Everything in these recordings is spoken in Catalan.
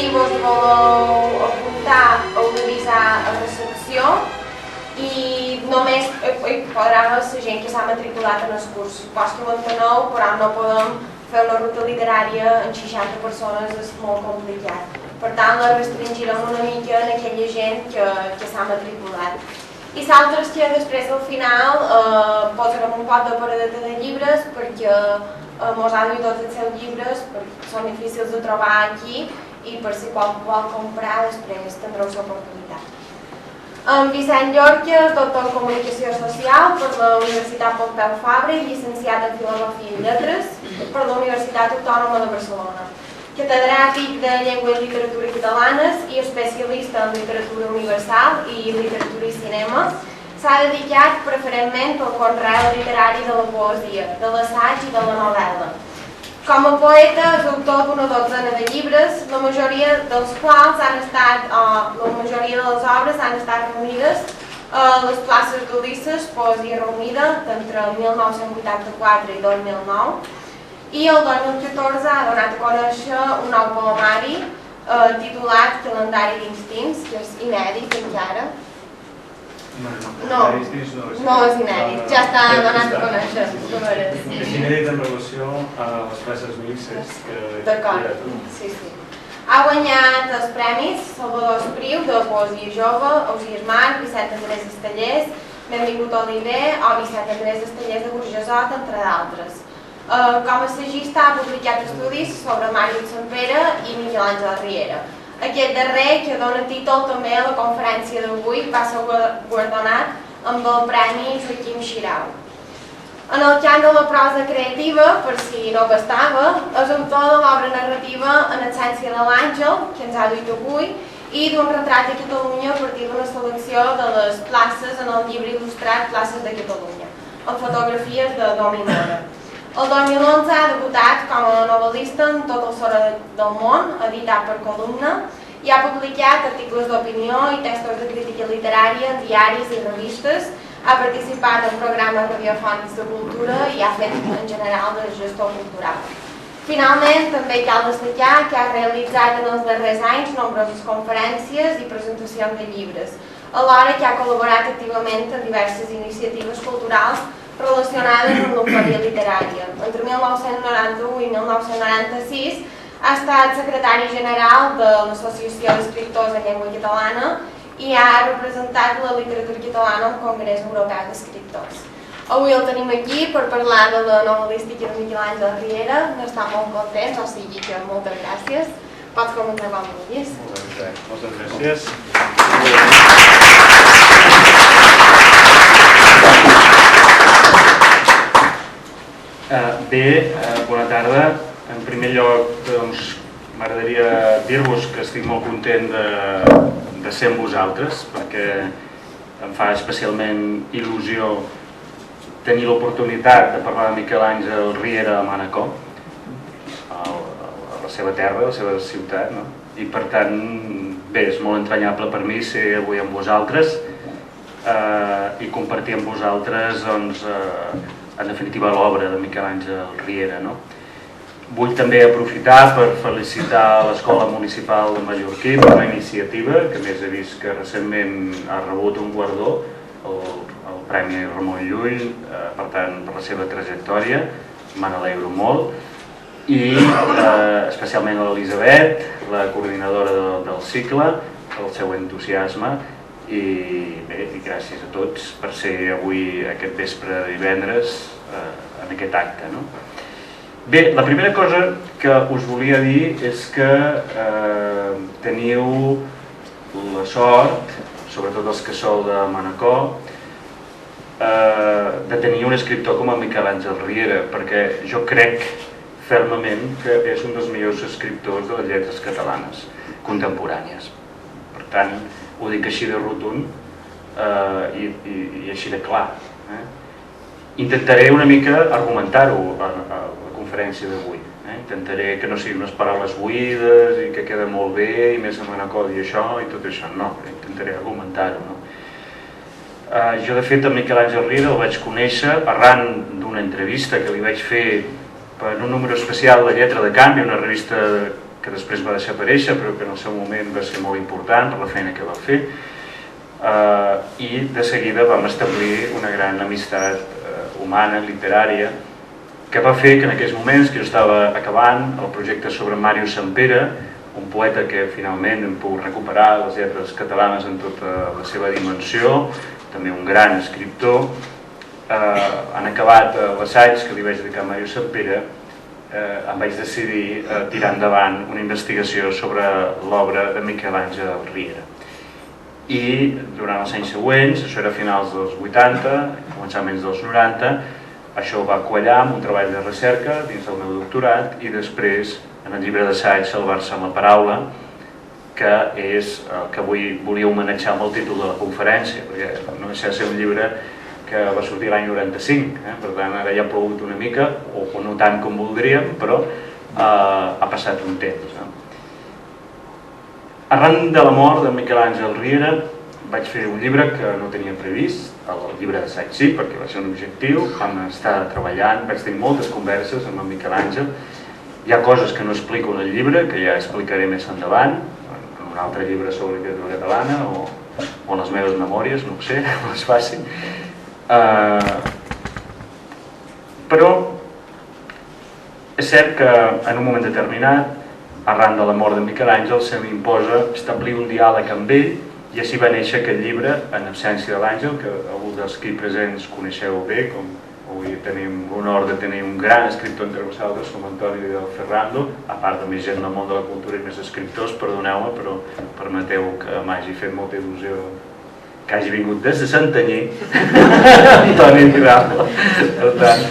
si vos voleu apuntar, heu d'avisar a recepció i només hi podrà haver la gent que s'ha matriculat en el curs. Suposo que ho enteneu, però no podem fer una ruta literària en 60 persones, és molt complicat. Per tant, la restringirem una mica en aquella gent que s'ha matriculat. I l'altre que després al final posarem un pot de paradeta de llibres perquè mos ha duit tots els seus llibres, perquè són difícils de trobar aquí i per si qualsevol vol comprar després tindreu l'oportunitat. En Vicent Llorca és doctor en Comunicació Social per la Universitat Pompeu Fabra i llicenciat en Filosofia i Lletres per la Universitat Autònoma de Barcelona. Catedràtic de Llengua i Literatura Catalanes i especialista en literatura universal i literatura i cinema, s'ha dedicat preferentment al conreu literari de la poesia, de l'assaig i de la novel·la. Com a poeta és autor d'una dotzena de llibres, la majoria dels quals la majoria de les obres han estat reunides a les places d'Ulisses, Poesia Reunida, d'entre 1984 i 2009, i el 2014 ha donat a conèixer un nou poemari titulat Calendari d'instints, que és inèdit encara. No és inèdit, ja està donat a conèixer. És inèdit en relació a les places Ulisses. D'acord, sí. Ha guanyat els premis Salvador Espriu de Poesia Jove, Ausiàs Marc, Vicent Andrés Estellers, Benvingut Oliver o Vicent Andrés Estellers de Burjassot, entre d'altres. Com a assagista ha publicat estudis sobre Màrius Sampere i Miquel Àngel Riera. Aquest darrer, que dona títol també a la conferència d'avui, va ser guardonat amb el Premi Joaquim Xirau. En el camp de la prosa creativa, per si no bastava, és autor de l'obra narrativa En essència de l'Àngel, que ens ha duit avui, i d'un retrat de Catalunya a partir d'una selecció de les places en el llibre il·lustrat Places de Catalunya, amb fotografies de Dominora. El 2011 ha debutat com a novel·lista en Tot el soro del món, editat per Columna, i ha publicat articles d'opinió i textos de crítica literària en diaris i revistes, ha participat en programes radiofònics de cultura i ha fet en general de gestor cultural. Finalment, també cal destacar que ha realitzat en els darrers anys nombroses conferències i presentacions de llibres, alhora que ha col·laborat activament en diverses iniciatives culturals relacionades amb l'oferia literària. Entre 1991 i 1996 ha estat secretari general de l'Associació d'Escriptors en Llengua Catalana i ha representat la literatura catalana al Congrés Europeu d'Escriptors. Avui el tenim aquí per parlar de la novel·lística de Miquel Àngel Riera. N'estem molt contents, o sigui que moltes gràcies. Pots començar quan vulguis. Moltes gràcies. Bé, bona tarda. En primer lloc, m'agradaria dir-vos que estic molt content de ser amb vosaltres, perquè em fa especialment il·lusió tenir l'oportunitat de parlar de Miquel Àngel Riera a Manacor, a la seva terra, a la seva ciutat, i per tant, bé, és molt entranyable per mi ser avui amb vosaltres i compartir amb vosaltres, en definitiva, l'obra de Miquel Àngel Riera. Vull també aprofitar per felicitar l'Escola Municipal de Mallorquí per la iniciativa, que a més he vist que recentment ha rebut un guardó, el Premi Ramon Llull, per tant, per la seva trajectòria, me n'alegro molt, i especialment a l'Elisabet, la coordinadora del cicle, el seu entusiasme, i bé, gràcies a tots per ser avui, aquest vespre de divendres, en aquest acte. Bé, la primera cosa que us volia dir és que teniu la sort, sobretot els que sou de Manacor, de tenir un escriptor com el Miquel Àngel Riera, perquè jo crec fermament que és un dels millors escriptors de les lletres catalanes contemporànies. Per tant, ho dic així de rotund i així de clar. Intentaré una mica argumentar-ho a la conferència d'avui. Intentaré que no siguin unes paraules buides i que queda molt bé i més a Manacor i això i tot això. No, intentaré argumentar-ho. Jo, de fet, el Miquel Àngel Riera el vaig conèixer arran d'una entrevista que li vaig fer per un número especial de Lletra de Canvi, una revista que després va deixar aparèixer, però que en el seu moment va ser molt important per la feina que va fer. I de seguida vam establir una gran amistat humana, literària, que va fer que en aquells moments que jo estava acabant el projecte sobre Màrius Sampere, un poeta que finalment hem pogut recuperar les lletres catalanes en tota la seva dimensió, també un gran escriptor, han acabat l'assaig que li vaig dedicar a Màrius Sampere, em vaig decidir tirar endavant una investigació sobre l'obra de Miquel Àngel Riera. I durant els anys següents, això era a finals dels 80, començaments dels 90, això va quallar amb un treball de recerca dins del meu doctorat i després en el llibre d'assaig Salvar-se amb la paraula, que és el que avui volia homenatjar amb el títol de la conferència, perquè no deixa de ser un llibre que va sortir l'any 95, per tant ara ja ha plogut una mica, o no tant com voldríem, però ha passat un temps. Arran de la mort de Miquel Àngel Riera vaig fer un llibre que no tenia previst, el llibre d'assaig sí, perquè va ser un objectiu, vam estar treballant, vaig tenir moltes converses amb el Miquel Àngel, hi ha coses que no explico en el llibre, que ja explicaré més endavant, en un altre llibre sobre literatura catalana o en les meves memòries, no ho sé, no és fàcil. Però és cert que en un moment determinat, arran de la mort de Miquel Àngel, se m'imposa establir un diàleg amb ell i així va néixer aquest llibre, En absència de l'Àngel, que alguns dels aquí presents coneixeu bé, com avui tenim l'honor de tenir un gran escriptor entre vosaltres com Antoni Vidal Ferrando, a part de més gent del món de la cultura i més escriptors, perdoneu-me, però permeteu que m'hagi fet molta il·lusió que hagi vingut des de Santanyí, Antoni Vidal. Per tant,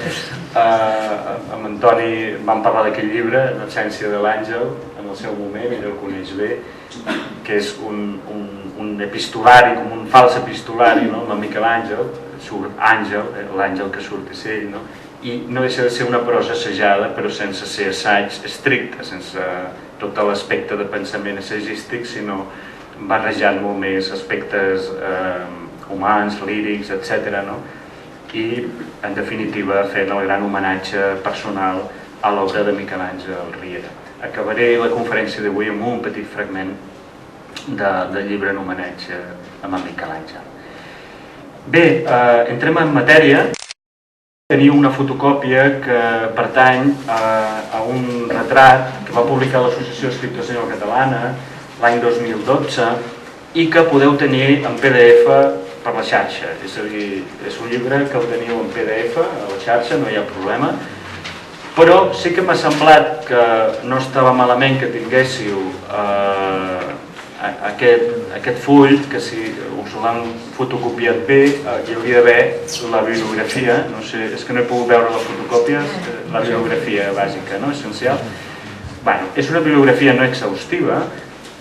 amb Antoni vam parlar d'aquest llibre, En absència de l'Àngel, en el seu moment, ell el coneix bé, que és un epistolari, com un fals epistolari, no? Amb Miquel Àngel, surt Àngel, l'àngel que surt és ell, no? I no deixa de ser una prosa assajada, però sense ser assaig estricte, sense tot l'aspecte de pensament assagístic, sinó barrejant molt més aspectes humans, lírics, etc. I, en definitiva, fent el gran homenatge personal a l'obra de Miquel Àngel Riera. Acabaré la conferència d'avui amb un petit fragment del llibre en homenatge a Miquel Àngel. Bé, entrem en matèria. Teniu una fotocòpia que pertany a un retrat que va publicar l'Associació d'Escriptors en Llengua Catalana l'any 2012 i que podeu tenir en PDF per la xarxa. És a dir, és un llibre que el teniu en PDF a la xarxa, no hi ha problema. Però sí que m'ha semblat que no estava malament que tinguéssiu aquest full, que si us l'han fotocopiat bé hi hauria d'haver la bibliografia, no sé, és que no he pogut veure la fotocòpia, la bibliografia bàsica, no? Essencial. És una bibliografia no exhaustiva,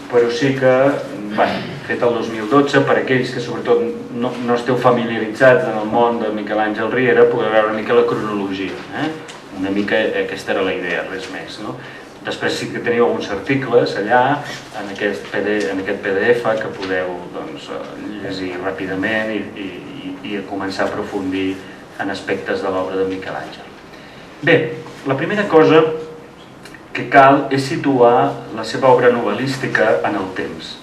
però sí que, feta el 2012, per aquells que sobretot no esteu familiaritzats en el món de Miquel Àngel Riera, podeu veure una mica la cronologia. Una mica aquesta era la idea, res més. Després sí que teniu alguns articles allà, en aquest PDF, que podeu llegir ràpidament i començar a aprofundir en aspectes de l'obra de Miquel Àngel. Bé, la primera cosa que cal és situar la seva obra novel·lística en el temps,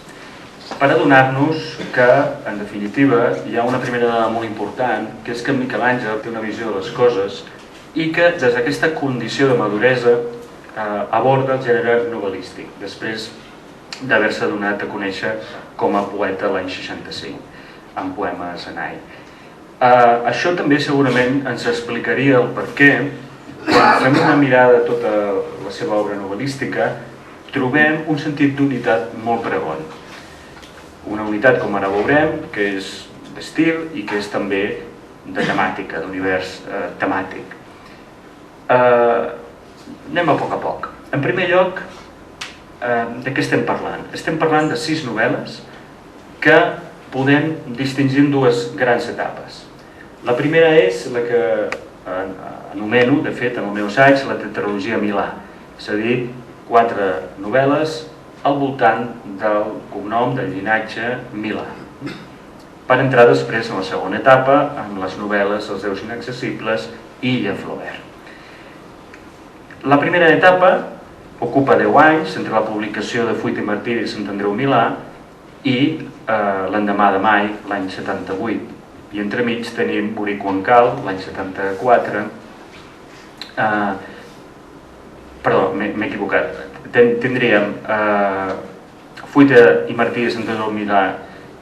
per adonar-nos que, en definitiva, hi ha una primera dada molt important, que és que Miquel Àngel té una visió de les coses i que, des d'aquesta condició de maduresa, aborda el gènere novel·lístic, després d'haver-se donat a conèixer com a poeta l'any 65, amb poemes en ai. Això també segurament ens explicaria el perquè, quan fem una mirada a tota la seva obra novel·lística, trobem un sentit d'unitat molt pregon. Una unitat, com ara veurem, que és d'estil i que és també de temàtica, d'univers temàtic. Anem a poc. En primer lloc, de què estem parlant? Estem parlant de 6 novel·les que podem distingir en 2 grans etapes. La primera és la que anomeno, de fet, en el meu assaig, la tetralogia Milà, és a dir, 4 novel·les al voltant del cognom, del llinatge Milà. Per entrar després en la segona etapa, amb les novel·les Els déus inaccessibles i Illa Flaubert. La primera etapa ocupa 10 anys entre la publicació de Fuita i Martiri de Sant Andreu Milà i l'endemà de mai, l'any 78. I entremig tenim Morir quan cal, l'any 74. Perdó, m'he equivocat. Tindríem Fuita i Martiri de Sant Andreu Milà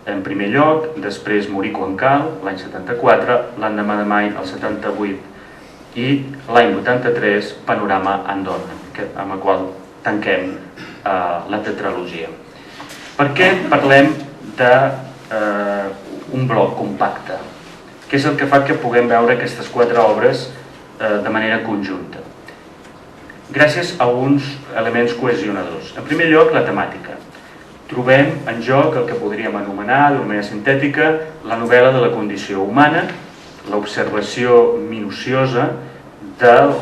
en primer lloc, després Morir quan cal, l'any 74, l'endemà de mai, el 78, i l'any 83, Panorama Andona, amb el qual tanquem la tetralogia. Per què parlem d'un bloc compacte? Què és el que fa que puguem veure aquestes 4 obres de manera conjunta? Gràcies a uns elements cohesionadors. En primer lloc, la temàtica. Trobem en joc el que podríem anomenar, d'una manera sintètica, la novel·la de la condició humana, l'observació minuciosa del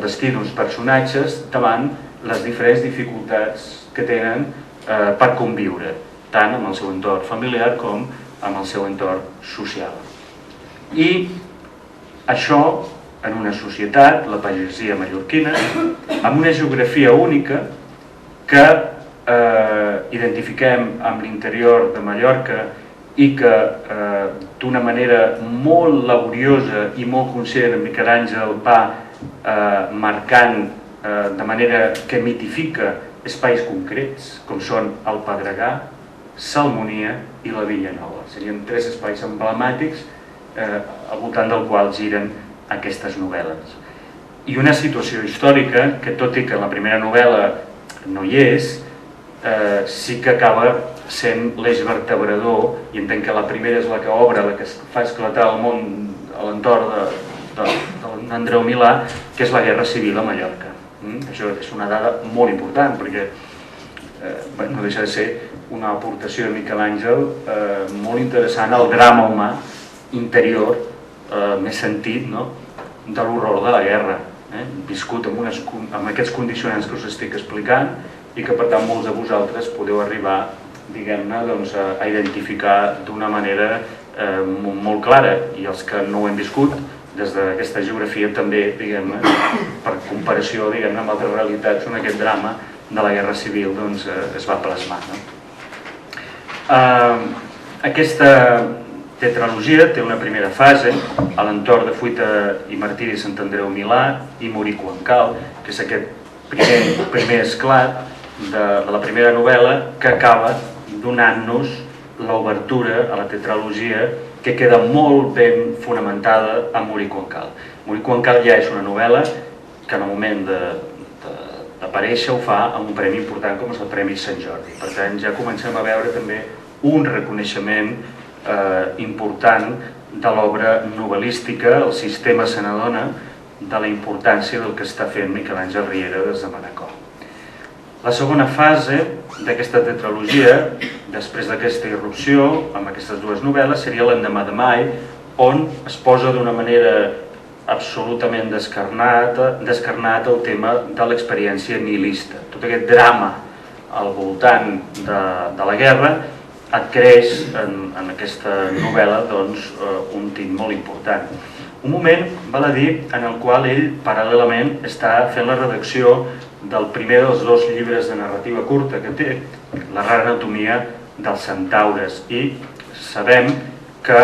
destí d'uns personatges davant les diferents dificultats que tenen per conviure, tant amb el seu entorn familiar com amb el seu entorn social. I això en una societat, la pagesia mallorquina, amb una geografia única que identifiquem amb l'interior de Mallorca i que d'una manera molt laboriosa i molt conscient Miquel Àngel va marcant de manera que mitifica espais concrets, com són el Pedregà, Salmonia i la Villanova. Serien 3 espais emblemàtics al voltant del qual giren aquestes novel·les. I una situació històrica que, tot i que en la primera novel·la no hi és, sí que acaba sent l'eix vertebrador, i entenc que la primera és la que obre, la que fa esclatar el món a l'entorn d'Andreu Milà, que és la Guerra Civil a Mallorca. Això és una dada molt important, perquè no deixa de ser una aportació de Miquel Àngel molt interessant al drama humà interior, més sentit, de l'horror de la guerra, viscut amb aquests condicionants que us estic explicant, i que per tant molts de vosaltres podeu arribar, diguem-ne, a identificar d'una manera molt clara, i els que no ho hem viscut des d'aquesta geografia també, diguem-ne, per comparació amb altres realitats on aquest drama de la Guerra Civil es va plasmar. Aquesta tetralogia té una primera fase a l'entorn de Fuita i Martiri de Sant Andreu Milà i Morir quan cal, que és aquest primer esclat de la primera novel·la, que acaba donant-nos l'obertura a la tetralogia, que queda molt ben fonamentada a Morir quan cal. Morir quan cal ja és una novel·la que en el moment d'aparèixer ho fa amb un premi important com és el Premi Sant Jordi. Per tant, ja comencem a veure també un reconeixement important de l'obra novel·lística. El sistema se n'adona de la importància del que està fent Miquel Àngel Riera des de Manacor. La segona fase d'aquesta tetralogia, després d'aquesta irrupció amb aquestes 2 novel·les, seria l'endemà de mai, on es posa d'una manera absolutament descarnat el tema de l'experiència nihilista. Tot aquest drama al voltant de la guerra adquireix en aquesta novel·la un tint molt important. Un moment, val a dir, en el qual ell paral·lelament està fent la redacció del primer dels 2 llibres de narrativa curta que té, La rara anatomia dels centaures, i sabem que,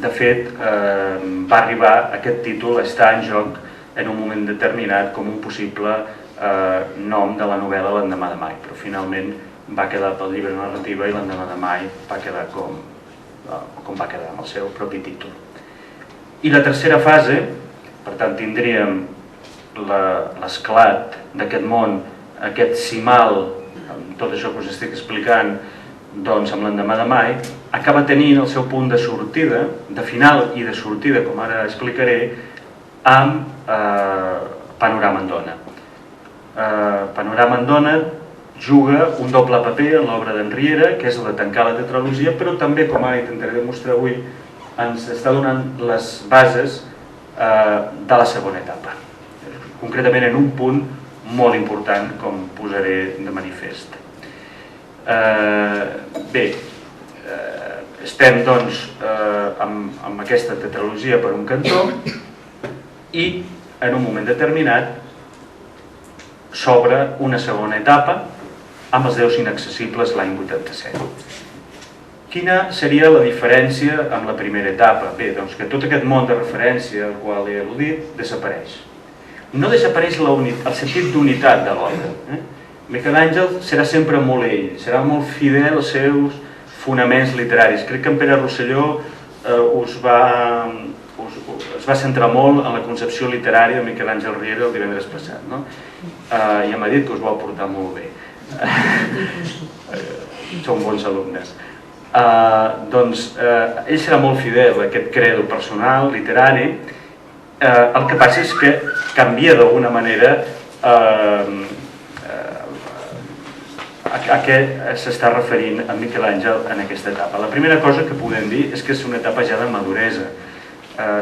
de fet, va arribar aquest títol a estar en joc en un moment determinat com un possible nom de la novel·la L'endemà de mai, però finalment va quedar pel llibre de narrativa i L'endemà de mai va quedar com va quedar amb el seu propi títol. I la tercera fase, per tant, tindríem l'esclat d'aquest món, aquest cimal, amb tot això que us estic explicant, amb l'endemà de mai, acaba tenint el seu punt de sortida, de final i de sortida, com ara explicaré, amb Panorama Andona. Panorama Andona juga un doble paper en l'obra d'en Riera, que és el de tancar la tetralogia, però també, com ara intentaré demostrar avui, ens està donant les bases de la segona etapa. Concretament en un punt molt important, com posaré de manifest. Bé, estem doncs amb aquesta tetralogia per un cantó i en un moment determinat s'obre una segona etapa amb els déus inaccessibles l'any 87. Quina seria la diferència amb la primera etapa? Bé, doncs que tot aquest món de referència al qual he al·ludit desapareix. No desapareix el sentit d'unitat de l'obra. Miquel Àngel serà sempre molt ell, serà molt fidel als seus fonaments literaris. Crec que en Pere Rosselló es va centrar molt en la concepció literària de Miquel Àngel Riera el divendres passat, no? Ja m'ha dit que us vau portar molt bé. Són bons alumnes. Doncs ell serà molt fidel a aquest credo personal, literari. El que passa és que canvia d'alguna manera a què s'està referint a Miquel Àngel en aquesta etapa. La primera cosa que podem dir és que és una etapa ja de maduresa.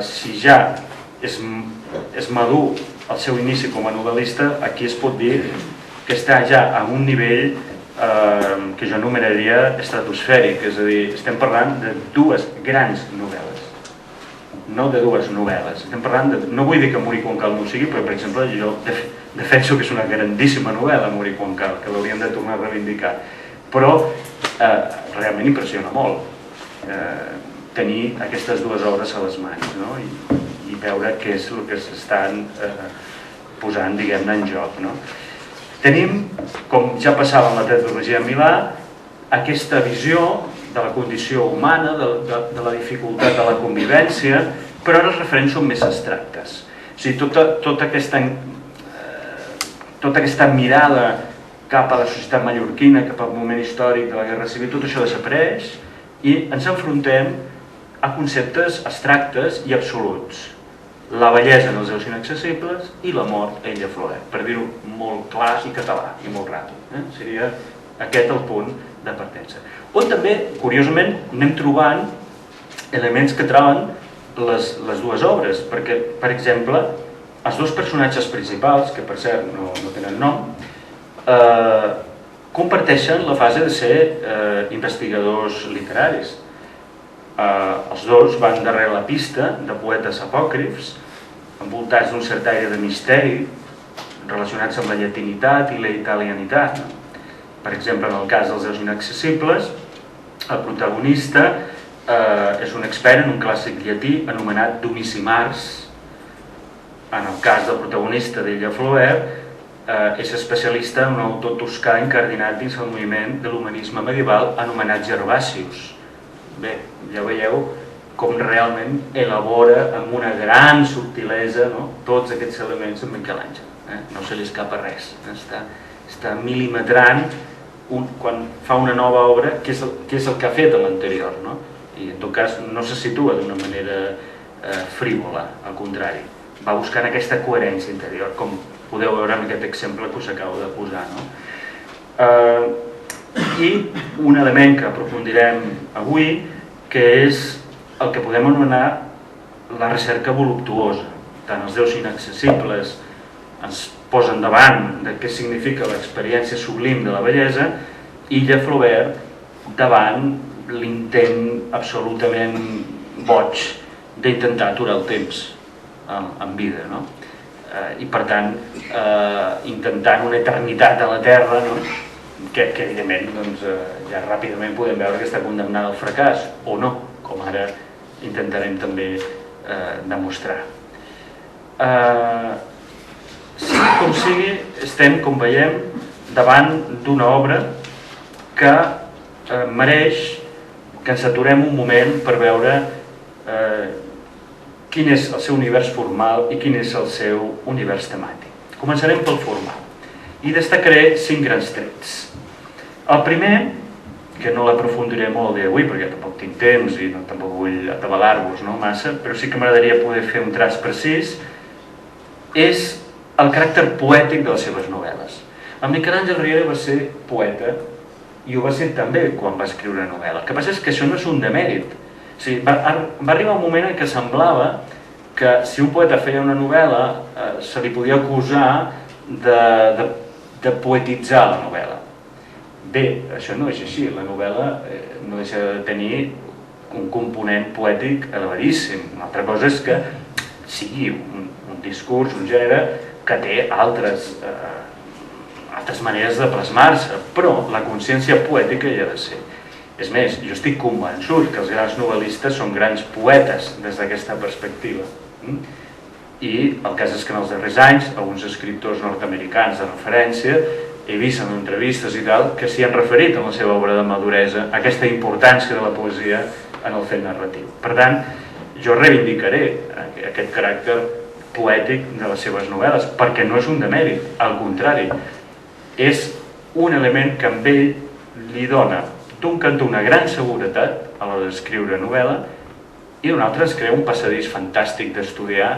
Si ja és madur el seu inici com a novel·lista, aquí es pot dir que està ja a un nivell que jo anomenaria estratosfèric, és a dir, estem parlant de dues grans novel·les, no de dues novel·les. Estem parlant de, no vull dir que Morir quan cal no ho sigui, però per exemple jo defenso que és una grandíssima novel·la Morir quan cal, que l'hauríem de tornar a reivindicar, però realment impressiona molt tenir aquestes dues obres a les mans, no? I veure què és el que s'estan posant, diguem-ne, en joc, no? Tenim, com ja passava amb la tetralogia de Milà, aquesta visió de la condició humana, de la dificultat de la convivència, però ara els referents són més abstractes. O sigui, tota aquesta mirada cap a la societat mallorquina, cap al moment històric de la Guerra Civil, tot això desapareix i ens enfrontem a conceptes abstractes i absoluts. La bellesa en els déus inaccessibles i la mort a Illaflor, per dir-ho molt clar i català i molt ràpid. Seria aquest el punt de partença. On també, curiosament, anem trobant elements que troben les dues obres, perquè, per exemple, els dos personatges principals, que per cert no tenen nom, comparteixen la fase de ser investigadors literaris. Els dos van darrere la pista de poetes apòcrifs, envoltats d'un cert aire de misteri, relacionats amb la llatinitat i la italianitat. Per exemple, en el cas dels déus inaccessibles, el protagonista és un expert en un clàssic llatí anomenat Domici Mars. En el cas del protagonista d'Illaflor, és especialista en un autor toscà incardinat dins el moviment de l'humanisme medieval anomenat Gervasius. Bé, ja veieu com realment elabora amb una gran subtilesa tots aquests elements en Miquel Àngel. No se li escapa res. Està milimetrant quan fa una nova obra què és el que ha fet a l'anterior. I en tot cas no se situa d'una manera frívola, al contrari. Va buscant aquesta coherència interior, com podeu veure en aquest exemple que us acabo de posar. I un element que aprofundirem avui, que és el que podem anomenar la recerca voluptuosa. Tant els déus inaccessibles ens posen davant de què significa l'experiència sublim de la bellesa i Illaflor davant l'intent absolutament boig d'intentar aturar el temps en vida. I per tant, intentant una eternitat a la Terra, que evidentment ja ràpidament podem veure que està condemnada al fracàs, o no, com ara intentarem també demostrar. Sigui com sigui, estem, com veiem, davant d'una obra que mereix que ens aturem un moment per veure quin és el seu univers formal i quin és el seu univers temàtic. Començarem pel formal i destacaré 5 grans trets. El primer, que no l'aprofundiré molt avui perquè tampoc tinc temps i tampoc vull atabalar-vos massa, però sí que m'agradaria poder fer un traç precís, és el caràcter poètic de les seves novel·les. En Miquel Àngel Riera va ser poeta i ho va ser també quan va escriure novel·la. El que passa és que això no és un demèrit. Va arribar un moment en què semblava que si un poeta feia una novel·la se li podia acusar de poetitzar la novel·la. Bé, això no és així. La novel·la no deixa de tenir un component poètic elevadíssim. Una altra cosa és que sigui un discurs, un gènere que té altres altres maneres de plasmar-se, però la consciència poètica hi ha de ser. És més, jo estic convençut que els grans novel·listes són grans poetes des d'aquesta perspectiva. I el cas és que en els darrers anys alguns escriptors nord-americans de referència he vist en entrevistes i tal que s'hi han referit en la seva obra de maduresa a aquesta importància de la poesia en el fet narratiu. Per tant, jo reivindicaré aquest caràcter poètic de les seves novel·les, perquè no és un demèrit, al contrari, és un element que amb ell li dona d'un cantó una gran seguretat a l'hora d'escriure novel·la i d'un altre es crea un passadís fantàstic d'estudiar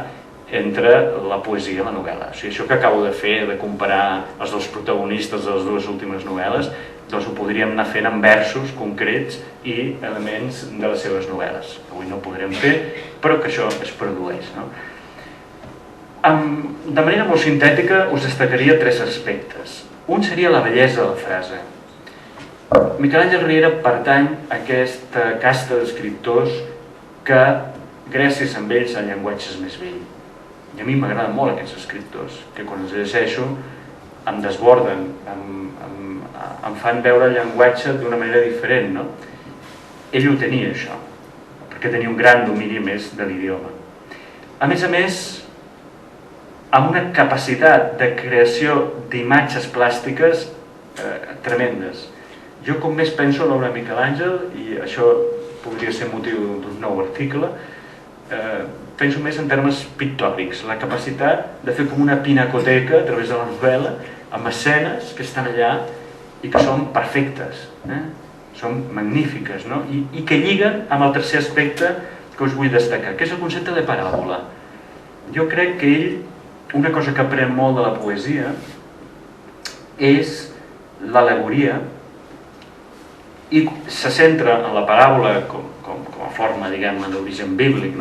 entre la poesia i la novel·la. O sigui, això que acabo de fer, de comparar els dos protagonistes de les dues últimes novel·les, doncs ho podríem anar fent en versos concrets i elements de les seves novel·les. Avui no ho podrem fer, però que això es produeix. De manera molt sintètica us destacaria tres aspectes. Un seria la bellesa de la frase. Miquel Àngel Riera pertany a aquesta casta d'escriptors que gràcies a ells el llenguatge és més vell. I a mi m'agraden molt aquests escriptors, que quan els llegeixo em desborden, em fan veure el llenguatge d'una manera diferent. Ell ho tenia, això, perquè tenia un gran domini més de l'idioma. A més, amb una capacitat de creació d'imatges plàstiques tremendes. Jo com més penso en l'obra de Miquel Àngel, i això podria ser motiu d'un nou article, penso més en termes pictòrics, la capacitat de fer com una pinacoteca a través de la novel·la, amb escenes que estan allà i que són perfectes, són magnífiques, i que lliguen amb el tercer aspecte que us vull destacar, que és el concepte de paràbola. Jo crec que ell, una cosa que aprèn molt de la poesia és l'al·legoria, i se centra en la paràbola com a forma, diguem-ne, d'origen bíblic,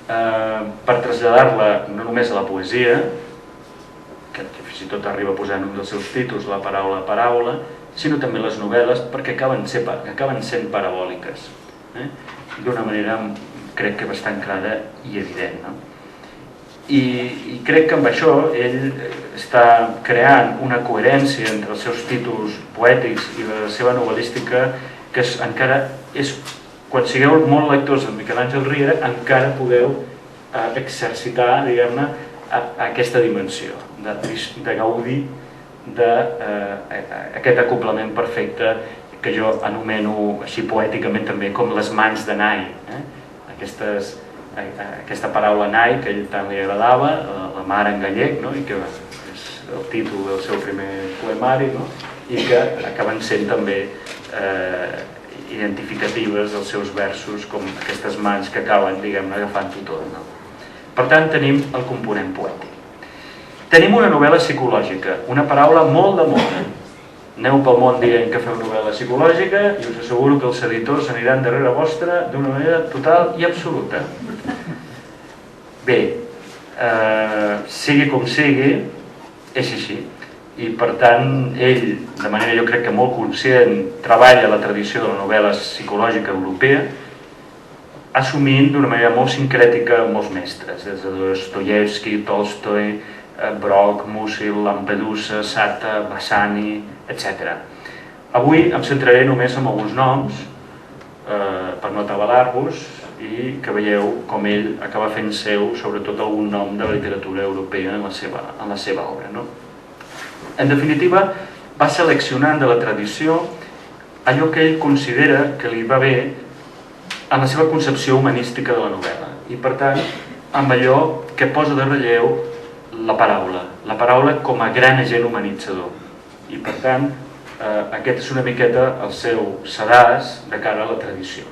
per traslladar-la no només a la poesia, que fins i tot arriba a posar en un dels seus títols la paraula paràbola, sinó també les novel·les, perquè acaben sent parabòliques, d'una manera, crec que bastant clara i evident. I crec que amb això ell està creant una coherència entre els seus títols poètics i la seva novel·lística que encara és, quan sigueu molt lectors de Miquel Àngel Riera, encara podeu exercitar, diguem-ne, aquesta dimensió de gaudir d'aquest acoblament perfecte que jo anomeno així poèticament també com les mans de Nai, aquesta paraula Nai que a ell tant li agradava, la mar en gallec, i que és el títol del seu primer poemari, i que acaben sent també identificatives dels seus versos com aquestes mans que acaben, diguem-ne, agafant-ho tot. Per tant, tenim el component poètic. Tenim una novel·la psicològica, una paraula molt de moda. Aneu pel món dient que feu novel·la psicològica i us asseguro que els editors aniran darrere vostra d'una manera total i absoluta. Bé, sigui com sigui, és així. I per tant, ell, de manera jo crec que molt conscient, treballa la tradició de la novel·la psicològica europea, assumint d'una manera molt sincrètica molts mestres, des de Dostoievski, Tolstoi, Brock, Musil, Lampedusa, Sartre, Bassani, etc. Avui em centraré només en alguns noms per no atabalar-vos i que veieu com ell acaba fent seu sobretot algun nom de la literatura europea en la seva obra. En definitiva, va seleccionant de la tradició allò que ell considera que li va bé en la seva concepció humanística de la novel·la i per tant amb allò que posa de relleu la paraula com a gran agent humanitzador i per tant aquest és una miqueta el seu sedàs de cara a la tradició.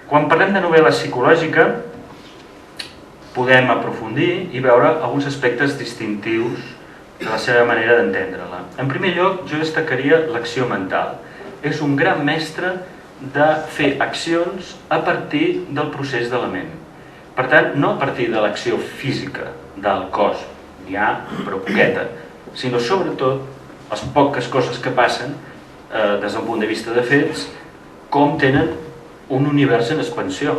Quan parlem de novel·la psicològica podem aprofundir i veure alguns aspectes distintius de la seva manera d'entendre-la. En primer lloc, jo destacaria l'acció mental. És un gran mestre de fer accions a partir del procés de la ment. Per tant, no a partir de l'acció física del cos, n'hi ha però poqueta, sinó sobretot les poques coses que passen des del punt de vista de fets, com tenen un univers en expansió.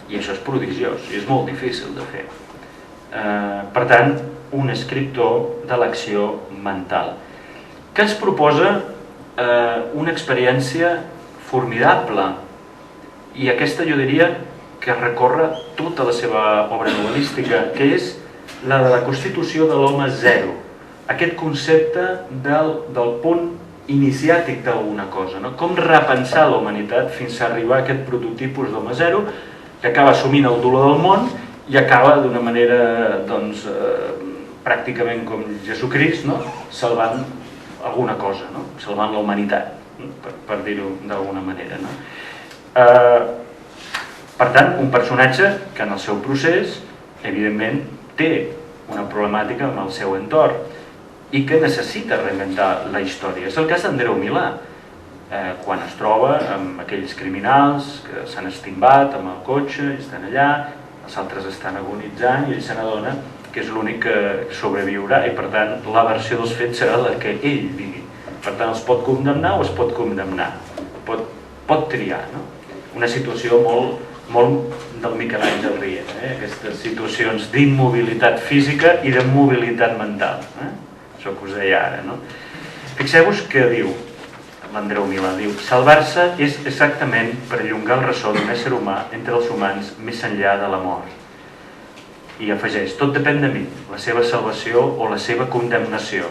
I això és prodigiós i és molt difícil de fer. Per tant, un escriptor de l'acció mental, que ens proposa una experiència formidable, i aquesta jo diria que recorre tota la seva obra novel·lística, que és la de la constitució de l'home zero, aquest concepte del punt iniciàtic d'alguna cosa, no? Com repensar la humanitat fins a arribar a aquest prototipus d'home zero que acaba assumint el dolor del món i acaba d'una manera doncs, pràcticament com Jesucrist, no? Salvant alguna cosa, no? Salvant la humanitat, no? Per dir-ho d'alguna manera, no? Per tant, un personatge que en el seu procés evidentment té una problemàtica amb el seu entorn i que necessita reinventar la història. És el cas d'Andreu Milà, quan es troba amb aquells criminals que s'han estimbat amb el cotxe i estan allà, els altres estan agonitzant i ell se n'adona que és l'únic que sobreviurà i per tant la versió dels fets serà la que ell digui. Per tant, els pot condemnar o es pot condemnar, pot triar, no? Una situació molt del Miquel Àngel Riera, aquestes situacions d'immobilitat física i de mobilitat mental, això que us deia ara, no? Fixeu-vos que diu l'Andreu Milà, diu: salvar-se és exactament perllongar el ressò d'un ésser humà entre els humans més enllà de la mort. I afegeix: tot depèn de mi, la seva salvació o la seva condemnació.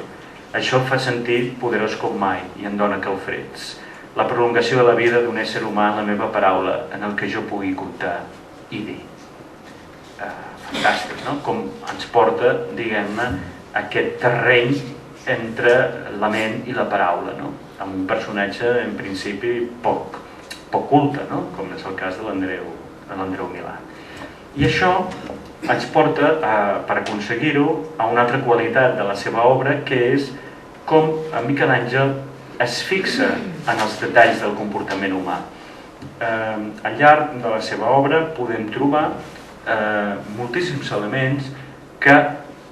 Això em fa sentir poderós com mai i em dóna calfreds. La prolongació de la vida d'un ésser humà en la meva paraula, en el que jo pugui comptar i dir. Fantàstic, no? Com ens porta, diguem-ne, aquest terreny entre la ment i la paraula, no? Amb un personatge, en principi, poc culte, no? Com és el cas de l'Andreu Milà. I això ens porta, per aconseguir-ho, a una altra qualitat de la seva obra, que és com en Miquel Àngel es fixa en els detalls del comportament humà. Al llarg de la seva obra podem trobar moltíssims elements que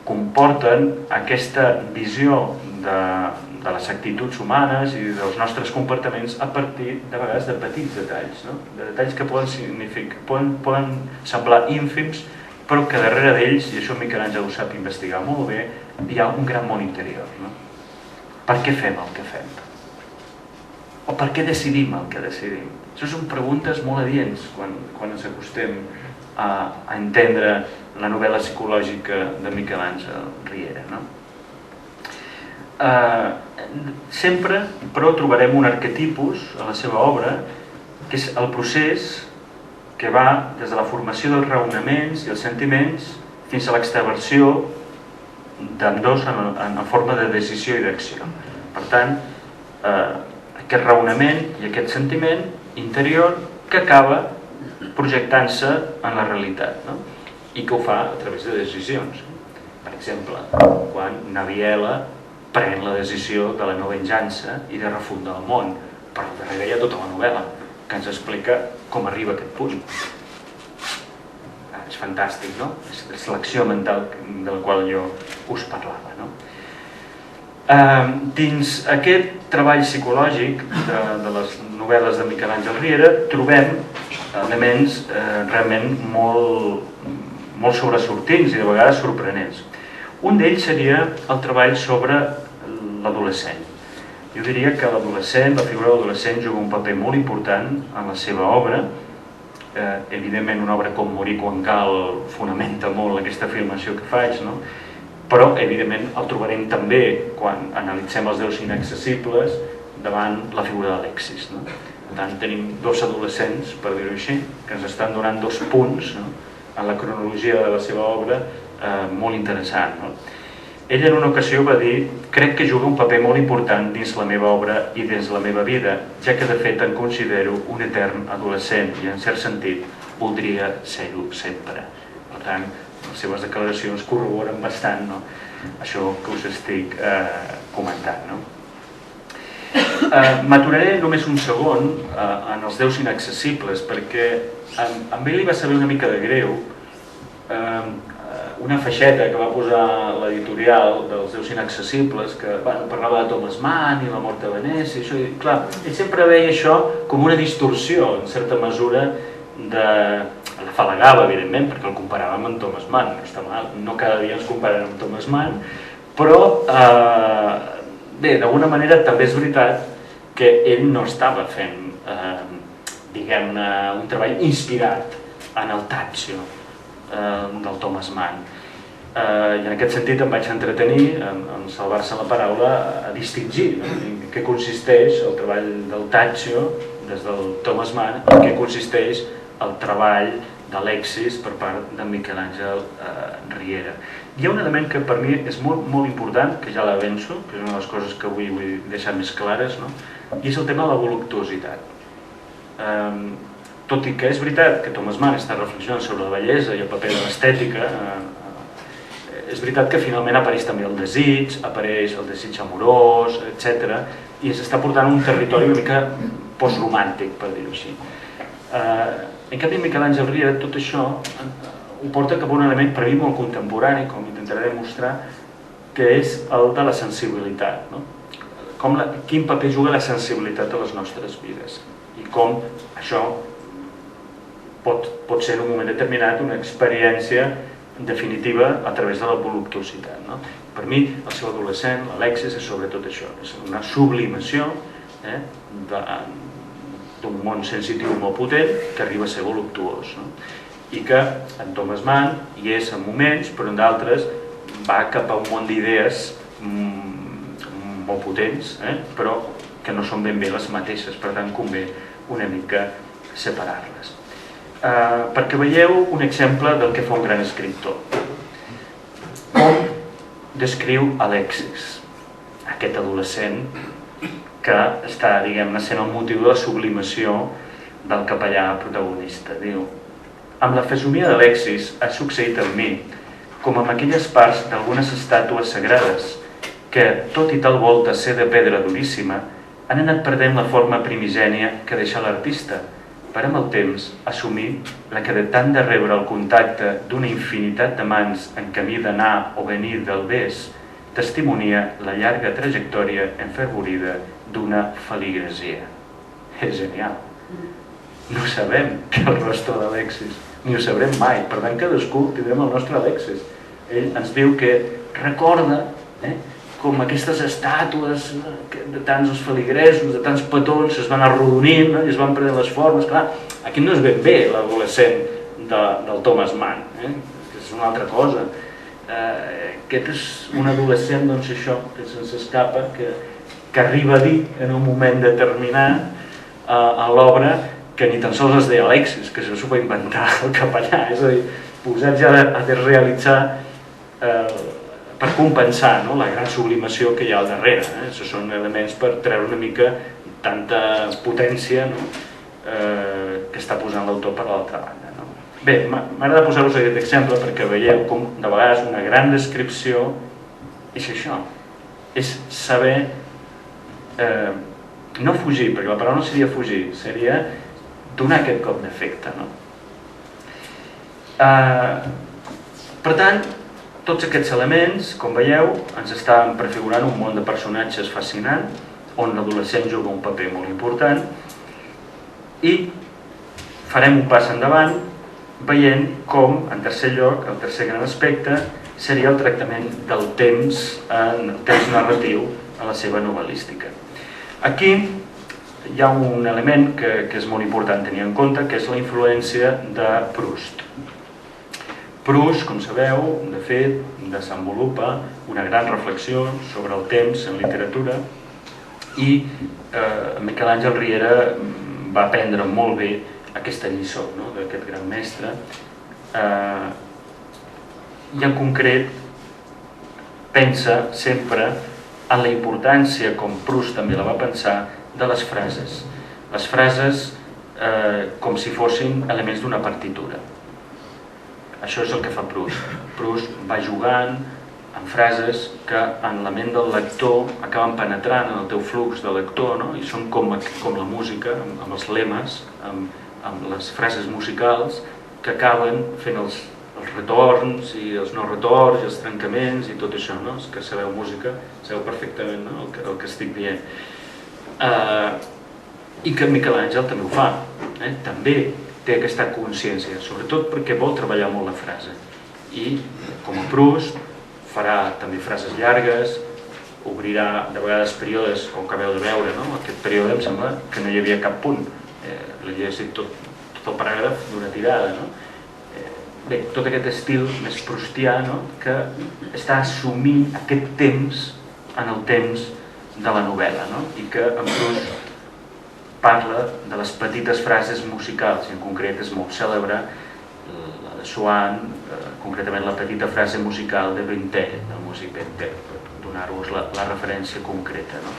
comporten aquesta visió de les actituds humanes i dels nostres comportaments a partir, de vegades, de petits detalls, no? De detalls que poden semblar ínfims, però que darrere d'ells, i això Miquel Àngel ho sap investigar molt bé, hi ha un gran món interior, no? Per què fem el que fem? O per què decidim el que decidim? Això són preguntes molt adients quan ens acostem a entendre la novel·la psicològica de Miquel Àngel Riera, no? Sempre, però, trobarem un arquetipus a la seva obra, que és el procés que va des de la formació dels raonaments i els sentiments fins a l'extraversió d'ambdós en forma de decisió i d'acció. Per tant, aquest raonament i aquest sentiment interior que acaba projectant-se en la realitat, no? I que ho fa a través de decisions. Per exemple, quan Naviela pren la decisió de la no venjança i de refundar el món, però darrere hi ha tota la novel·la que ens explica com arriba a aquest punt. És fantàstic, no? És l'acció mental de la qual jo us parlava, no? Dins aquest treball psicològic de les novel·les de Miquel Àngel Riera trobem elements realment molt sobresortins i de vegades sorprenents. Un d'ells seria el treball sobre l'adolescent. Jo diria que l'adolescent, la figura de l'adolescent, juga un paper molt important en la seva obra. Evidentment, una obra com Morir quan cal fonamenta molt aquesta afirmació que faig, no? Però, evidentment, el trobarem també quan analitzem els déus inaccessibles davant la figura d'Alexis, no? Per tant, tenim dos adolescents, per dir-ho així, que ens estan donant dos punts, no? En la cronologia de la seva obra molt interessant, no? Ell en una ocasió va dir: crec que juga un paper molt important dins la meva obra i dins la meva vida, ja que de fet em considero un etern adolescent i en cert sentit voldria ser-ho sempre. Per tant, les seves declaracions corroboren bastant, no? Això que us estic comentant, no? M'aturaré només un segon en els déus inaccessibles, perquè a ell li va saber una mica de greu una feixeta que va posar l'editorial dels déus inaccessibles, que parlava de Thomas Mann i la mort de Venècia, i clar, ell sempre veia això com una distorsió, en certa mesura, de l'afalagava, evidentment, perquè el comparàvem amb Thomas Mann, no està mal, no cada dia ens comparem amb Thomas Mann, però bé, d'alguna manera també és veritat que ell no estava fent, diguem-ne, un treball inspirat en el Taccio del Thomas Mann. I en aquest sentit em vaig entretenir, en salvar-se la paraula, a distingir en què consisteix el treball del Taccio des del Thomas Mann i en què consisteix el treball d'Alexis per part de Miquel Àngel Riera. Hi ha un element que per mi és molt important, que ja l'avenço, que és una de les coses que avui vull deixar més clares, i és el tema de la voluptuositat. Tot i que és veritat que Thomas Mann està reflexionant sobre la bellesa i el paper de l'estètica, és veritat que finalment apareix també el desig amorós, etc. I s'està portant un territori una mica postromàntic, per dir-ho així. En canvi, Miquel Àngel Riera tot això ho porta cap a un element per mi molt contemporani, com intentaré demostrar, que és el de la sensibilitat. Quin paper juga la sensibilitat a les nostres vides i com això pot ser en un moment determinat una experiència definitiva a través de la voluptuositat. Per mi, el seu adolescent, l'Alexis, és sobretot això, és una sublimació d'un món sensitiu molt potent que arriba a ser voluptuós. I que en Thomas Mann hi és en moments, però en d'altres va cap a un món d'idees molt potents, però que no són ben bé les mateixes, per tant convé una mica separar-les. Perquè veieu un exemple del que fa un gran escriptor. Com descriu Alexis, aquest adolescent que està, diguem-ne, sent el motiu de la sublimació del capellà protagonista. Diu: amb la fesomia d'Alexis ha succeït amb mi, com amb aquelles parts d'algunes estàtues sagrades, que, tot i tal volta ser de pedra duríssima, han anat perdent la forma primigènia que deixa l'artista, per amb el temps assumir la que de tant de rebre el contacte d'una infinitat de mans en camí d'anar o venir del bes, testimonia la llarga trajectòria enfervorida d'una feligresia. És genial. No sabem què és el rostre d'Alexis, ni ho sabrem mai, per tant cadascú tindrem el nostre Alexis. Ell ens diu que recorda com aquestes estàtues de tants els feligresos, de tants petons, es van arrodonint i es van prenent les formes. Clar, aquí no és ben bé l'adolescent del Thomas Mann, és una altra cosa. Aquest és un adolescent, doncs això, que se'ns escapa, que arriba a dir en un moment determinat a l'obra que ni tan sols es deia Alexis, que s'ho va inventar el capellà, és a dir, posat ja a desrealitzar per compensar la gran sublimació que hi ha al darrere. Això són elements per treure una mica tanta potència que està posant l'autor per l'altra banda. Bé, m'agrada posar-vos aquest exemple perquè veieu com de vegades una gran descripció és això, és saber no fugir, perquè la paraula no seria fugir, seria donar aquest cop d'efecte. Per tant, tots aquests elements, com veieu, ens estan prefigurant un món de personatges fascinant, on l'adolescent juga un paper molt important, i farem un pas endavant veient com, en tercer lloc, el tercer gran aspecte seria el tractament del temps narratiu a la seva novel·lística. Aquí hi ha un element que és molt important tenir en compte, que és la influència de Proust. Proust, com sabeu, de fet, desenvolupa una gran reflexió sobre el temps en literatura i Miquel Àngel Riera va aprendre molt bé aquesta lliçó d'aquest gran mestre i en concret pensa sempre en la importància, com Proust també la va pensar, de les frases. Les frases com si fossin elements d'una partitura. Això és el que fa Proust. Proust va jugant amb frases que en la ment del lector acaben penetrant en el teu flux de lector, i són com la música, amb els lemes, amb les frases musicals que acaben fent els retorns i els no retorns i els trencaments i tot això. Els que sabeu música sabeu perfectament el que estic dient. I que Miquel Àngel també ho fa. També té aquesta consciència, sobretot perquè vol treballar molt la frase. I, com a Proust, farà també frases llargues, obrirà de vegades períodes, com acabeu de veure, no? Aquest període em sembla que no hi havia cap punt, l'he llegit tot el paràgraf d'una tirada, no? Bé, tot aquest estil més proustià, no? Que està assumint aquest temps en el temps de la novel·la, no? I que en Proust parla de les petites frases musicals, i en concret és molt cèlebre la de Swann, concretament la petita frase musical de Brintell, del músic Brintell, per donar-vos la referència concreta, no?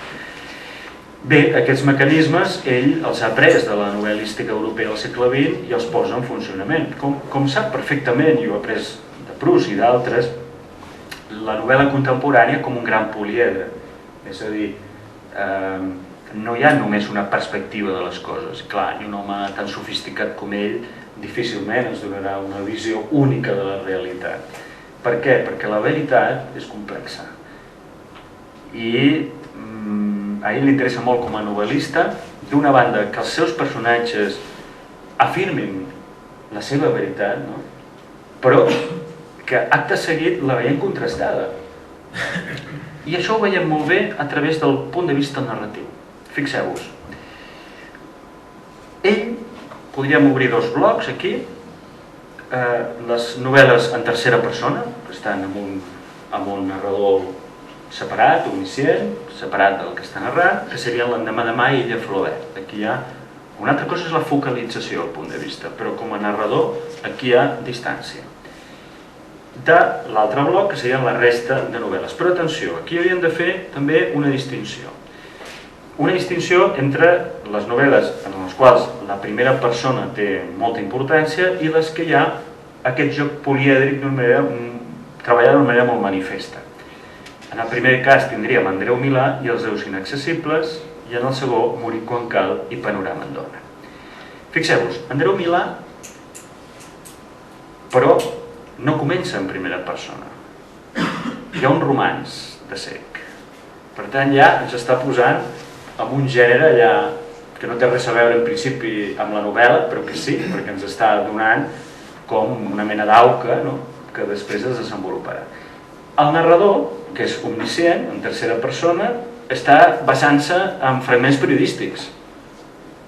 Bé, aquests mecanismes ell els ha après de la novel·lística europea del segle XX i els posa en funcionament. Com sap perfectament, i ho ha après de Proust i d'altres, la novel·la contemporània com un gran poliedre. És a dir, no hi ha només una perspectiva de les coses. Clar, i un home tan sofisticat com ell difícilment ens donarà una visió única de la realitat. Per què? Perquè la veritat és complexa. I a ell li interessa molt com a novel·lista, d'una banda, que els seus personatges afirmin la seva veritat, no? Però que acte seguit la veiem contrastada. I això ho veiem molt bé a través del punt de vista narratiu. Fixeu-vos. Ell, podríem obrir dos blocs aquí, les novel·les en tercera persona, que estan amb un narrador separat, omniscient, separat del que està narrant, que serien l'Endemà de Mai i Illa Flaubert. Aquí hi ha... Una altra cosa és la focalització al punt de vista, però com a narrador aquí hi ha distància. De l'altre bloc, que serien la resta de novel·les. Però atenció, aquí hauríem de fer també una distinció. Una distinció entre les novel·les en les quals la primera persona té molta importància i les que hi ha aquest joc polièdric treballat d'una manera molt manifesta. En el primer cas tindríem Andreu Milà i Els déus inaccessibles, i en el segon Morir quan cal i Panorama en dona. Fixeu-vos, Andreu Milà, però no comença en primera persona. Hi ha un romanç de cec. Per tant, ja ens està posant en un gènere allà que no té res a veure en principi amb la novel·la, però que sí, perquè ens està donant com una mena d'auca, no? Que després es desenvoluparà. El narrador, que és omniscient, en tercera persona, està basant-se en fragments periodístics.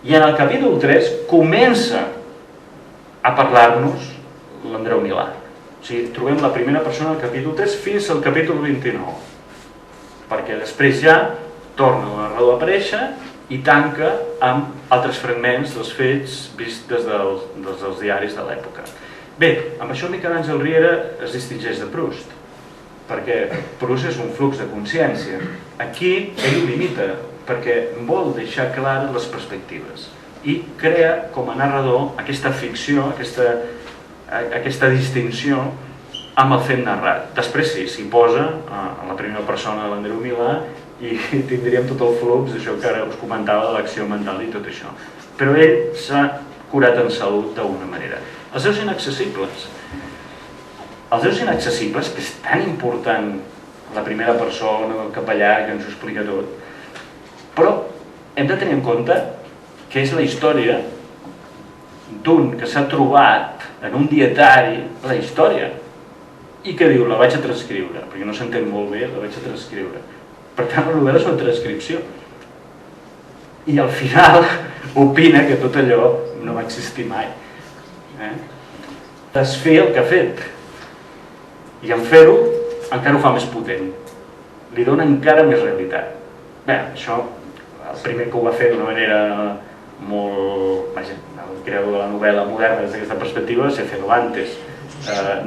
I en el capítol 3 comença a parlar-nos l'Andreu Milà. O sigui, trobem la primera persona al capítol 3 fins al capítol 29. Perquè després ja torna el narrador a aparèixer i tanca amb altres fragments dels fets vists des dels diaris de l'època. Bé, amb això Miquel Àngel Riera es distingeix de Proust, perquè Proust és un flux de consciència. Aquí ell ho limita, perquè vol deixar clares les perspectives i crea com a narrador aquesta ficció, aquesta distinció amb el fet narrat. Després sí, s'hi posa en la primera persona de l'Andreu Milà i tindríem tot el flux d'això que ara us comentava, de l'acció mental i tot això. Però ell s'ha curat en salut d'alguna manera. Els déus inaccessibles. Els déus inaccessibles, que és tan important la primera persona, el capellà, que ens ho explica tot, però hem de tenir en compte que és la història d'un que s'ha trobat en un dietari la història i que diu, la vaig a transcriure, perquè no s'entén molt bé, la vaig a transcriure. Per tant, la novel·la és una transcripció. I al final opina que tot allò no va existir mai. Desfer el que ha fet. I en fer-ho encara ho fa més potent. Li dona encara més realitat. Bé, això, el primer que ho va fer d'una manera molt... Vaja, el creador de la novel·la moderna des d'aquesta perspectiva és Cervantes.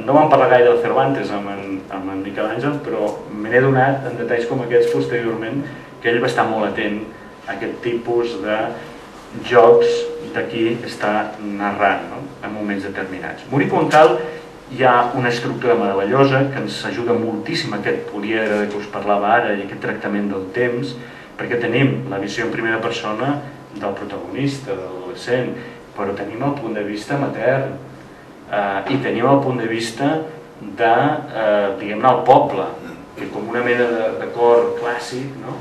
No vam parlar gaire del Cervantes amb en Miquel Àngel, però me n'he donat en detalls com aquests posteriorment, que ell va estar molt atent a aquest tipus de jocs de qui està narrant, no? En moments determinats. Morir quan cal hi ha una estructura meravellosa que ens ajuda moltíssim a aquest poliedre que us parlava ara i aquest tractament del temps, perquè tenim la visió en primera persona del protagonista, de l'adolescent, però tenim el punt de vista matern i tenim el punt de vista de, diguem-ne, el poble, que com una mena de cor clàssic, no?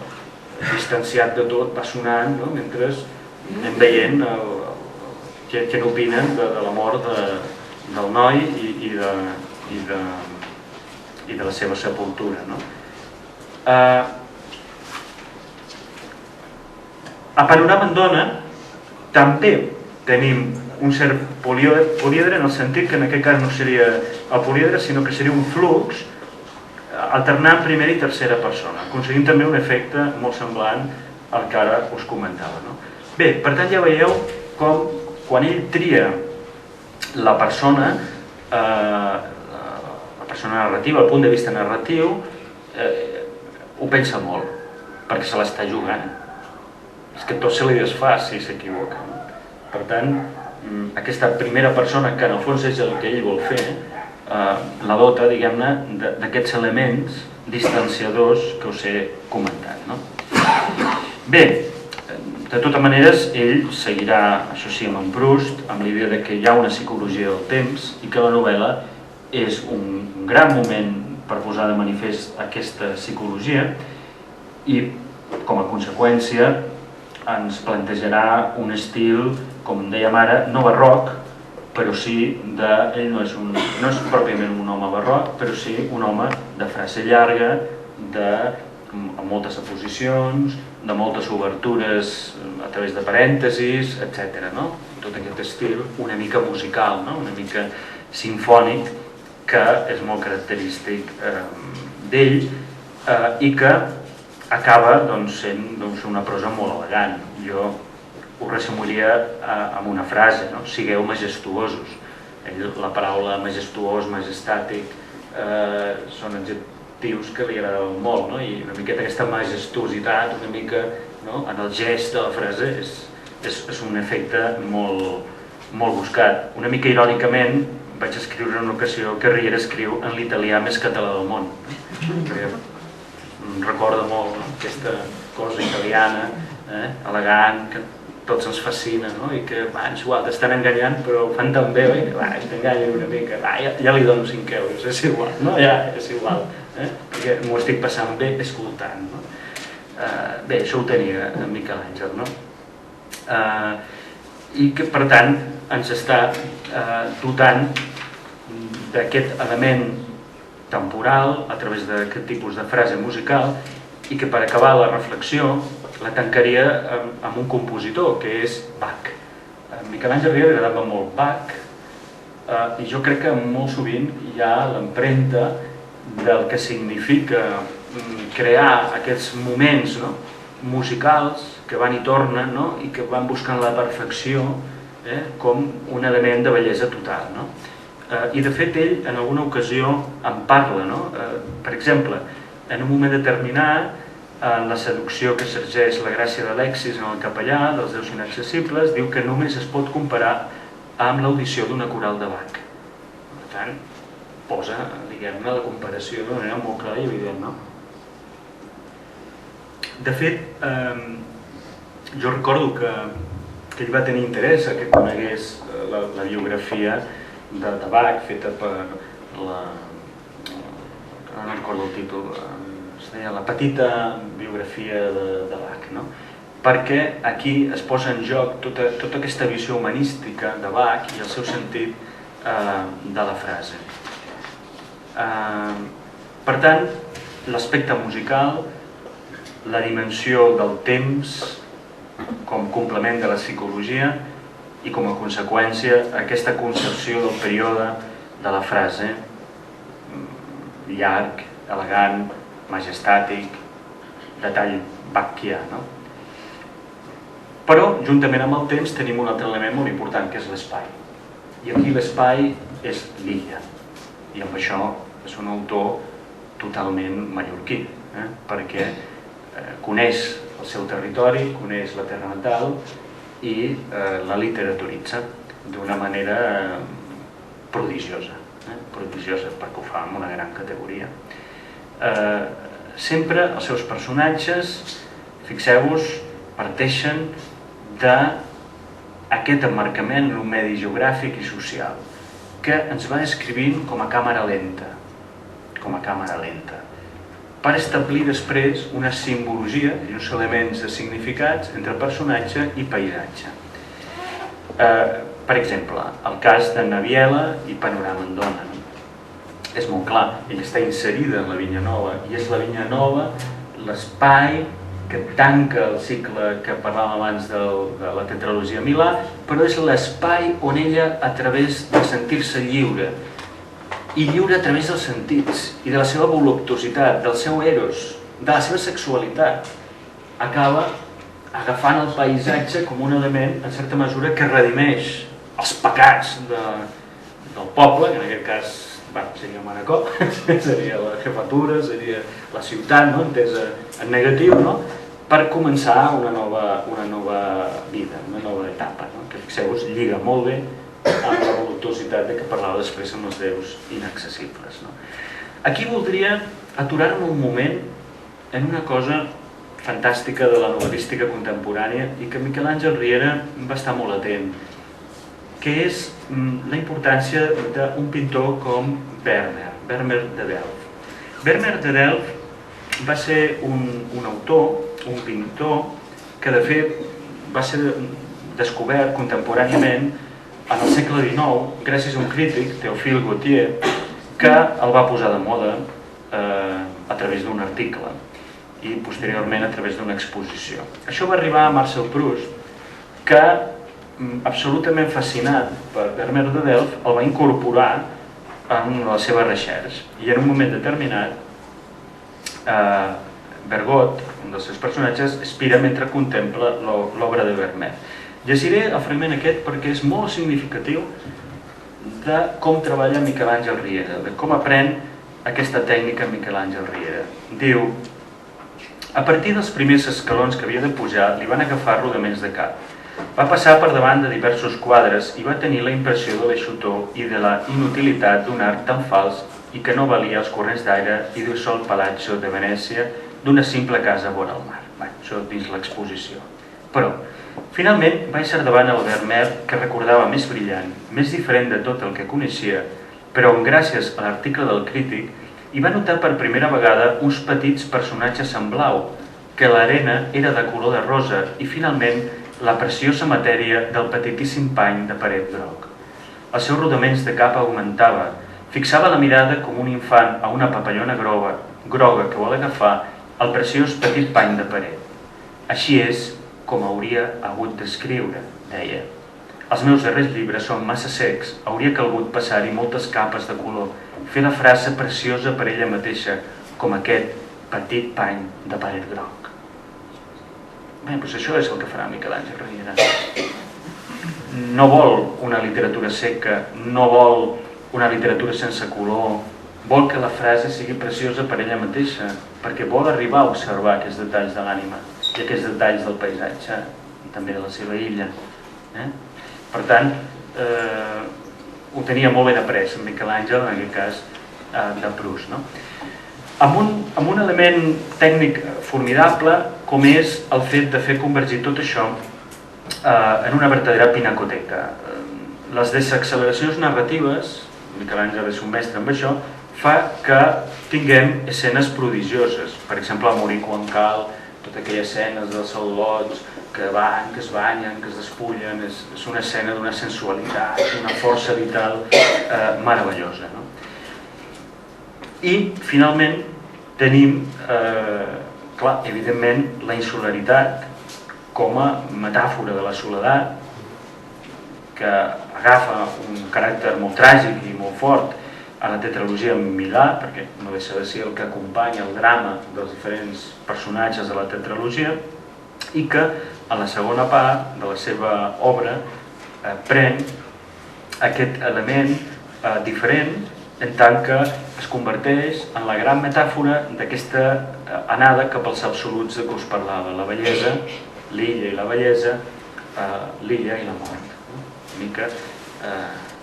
Distanciat de tot, va sonant, no? Mentre anem veient què n'opinen de la mort del noi i de la seva sepultura. A Panorama en Dona també tenim un cert políedre, en el sentit que en aquest cas no seria el políedre, sinó que seria un flux alternant primera i tercera persona, aconseguint també un efecte molt semblant al que ara us comentava. Bé, per tant ja veieu com quan ell tria la persona narrativa, el punt de vista narratiu, ho pensa molt, perquè se l'està jugant. És que tot se li desfà si s'equivoca. Per tant, aquesta primera persona, que en el fons és el que ell vol fer, la dota, diguem-ne, d'aquests elements distanciadors que us he comentat. Bé, de totes maneres, ell seguirà, això sí, amb en Proust, amb l'idea que hi ha una psicologia del temps i que la novel·la és un gran moment per posar de manifest aquesta psicologia i, com a conseqüència, ens plantejarà un estil, com dèiem ara, no barroc, però sí ell no és pròpiament un home barroc, però sí un home de frase llarga, amb moltes aposicions, de moltes obertures a través de parèntesis, etc. Tot aquest estil una mica musical, una mica sinfònic, que és molt característic d'ell i que acaba sent una prosa molt elegant. Jo ho resumiria amb una frase, sigueu majestuosos. La paraula majestuós, majestàtic, són adjectius que li agraden molt, i una miqueta aquesta majestuositat, una mica en el gest de la frase, és un efecte molt buscat. Una mica irònicament vaig escriure en una ocasió que Riera escriu en l'italià més català del món, perquè em recorda molt aquesta cosa italiana, elegant, que tots ens fascina, i que és igual, t'estan enganyant però ho fan tan bé que t'enganyen una mica, ja li dono 5 euros, és igual, és igual, perquè m'ho estic passant bé escoltant. Bé, això ho tenia en Miquel Àngel, i que per tant ens està dotant d'aquest element temporal a través d'aquest tipus de frase musical i que per acabar la reflexió la tancaria amb un compositor, que és Bach. A Miquel Àngel Riera agradava molt Bach i jo crec que molt sovint hi ha l'empremta del que significa crear aquests moments musicals que van i tornen i que van buscant la perfecció com un element de bellesa total. I de fet ell en alguna ocasió en parla. Per exemple, en un moment determinat, en la seducció que sorgeix la gràcia d'Alexis en el capellà, dels déus inaccessibles, diu que només es pot comparar amb l'audició d'una coral de Bach. Per tant, posa, diguem-ne, la comparació d'una manera molt clara i evident, De fet, jo recordo que ell va tenir interès que conegués la biografia de Bach, feta per la... no recordo el títol, es deia La petita biografia de Bach, perquè aquí es posa en joc tota aquesta visió humanística de Bach i el seu sentit de la frase. Per tant, l'aspecte musical, la dimensió del temps com complement de la psicologia i com a conseqüència aquesta concepció del període de la frase llarg, elegant, majestàtic, de tall bachquià. Però, juntament amb el temps, tenim un altre element molt important, que és l'espai. I aquí l'espai és l'illa. I amb això és un autor totalment mallorquí, perquè coneix el seu territori, coneix la terra natal i la literaturitza d'una manera prodigiosa, perquè ho fa amb una gran categoria. Sempre els seus personatges, fixeu-vos, parteixen d'aquest emmarcament en un medi geogràfic i social que ens va descrivint com a càmera lenta, per establir després una simbologia i uns elements de significats entre personatge i paisatge. Per exemple, el cas de Naviela i Panorama en Dona. És molt clar, ella està inserida en la Vinya Nova i és la Vinya Nova l'espai que tanca el cicle que parlàvem abans de la tetralogia Milà, però és l'espai on ella, a través de sentir-se lliure, i lliure a través dels sentits i de la seva voluptuositat, del seu eros, de la seva sexualitat, acaba agafant el paisatge com un element, en certa mesura, que redimeix els pecats del poble, que en aquest cas seria Manacor, seria la jefatura, seria la ciutat, entesa en negatiu, per començar una nova vida, una nova etapa, que fixeu-vos, lliga molt bé amb la voluptuositat de què parlava després amb els déus inaccessibles. Aquí voldria aturar-me un moment en una cosa fantàstica de la novel·lística contemporània i que Miquel Àngel Riera va estar molt atent, que és la importància d'un pintor com Vermeer de Delft. Vermeer de Delft va ser un autor, un pintor, que de fet va ser descobert contemporàniament en el segle XIX gràcies a un crític, Théophile Gautier, que el va posar de moda a través d'un article i posteriorment a través d'una exposició. Això va arribar a Marcel Proust, que, absolutament fascinat per Vermeer de Delft, el va incorporar en la seva recerca. I en un moment determinat, Bergot, un dels seus personatges, expira mentre contempla l'obra de Vermeer. Llegiré el fragment aquest perquè és molt significatiu de com treballa Miquel Àngel Riera, de com aprèn aquesta tècnica Miquel Àngel Riera. Diu: a partir dels primers escalons que havia de pujar, li van agafar rodaments de cap. Va passar per davant de diversos quadres i va tenir la impressió de l'aixutor i de la inutilitat d'un art tan fals i que no valia els corrents d'aire i d'un sol palazzo de Venècia d'una simple casa vora el mar. Això dins l'exposició. Però, finalment, va ésser davant el Vermeer que recordava més brillant, més diferent de tot el que coneixia, però on, gràcies a l'article del crític, hi va notar per primera vegada uns petits personatges en blau, que l'arena era de color de rosa i, finalment, la preciosa matèria del petitíssim pany de paret groc. Els seus rodaments de cap augmentava, fixava la mirada com un infant a una papallona groga que vol agafar el preciós petit pany de paret. Així és com hauria hagut d'escriure, deia. Els meus darrers llibres són massa secs, hauria calgut passar-hi moltes capes de color, fer la frase preciosa per ella mateixa, com aquest petit pany de paret groc. Bé, doncs això és el que farà Miquel Àngel Riera. No vol una literatura seca, no vol una literatura sense color, vol que la frase sigui preciosa per ella mateixa, perquè vol arribar a observar aquests detalls de l'ànima i aquests detalls del paisatge i també de la seva illa. Per tant, ho tenia molt ben après en Miquel Àngel, en aquest cas de Proust. Amb un element tècnic formidable com és el fet de fer convergir tot això en una vertadera pinacoteca. Les desacceleracions narratives, Miquel Àngel és un mestre amb això, fa que tinguem escenes prodigioses. Per exemple, a Morico en Cal, totes aquelles escenes dels al·lots que van, que es banyen, que es despullen, és una escena d'una sensualitat, d'una força vital meravellosa. I, finalment, tenim, clar, evidentment, la insularitat com a metàfora de la soledat, que agafa un caràcter molt tràgic i molt fort a la tetralogia Milà, perquè no deixa de ser el que acompanya el drama dels diferents personatges de la tetralogia, i que a la segona part de la seva obra pren aquest element diferent en tant que es converteix en la gran metàfora d'aquesta anada cap als absoluts de què us parlava, la bellesa, l'illa i la bellesa, l'illa i la mort. Una mica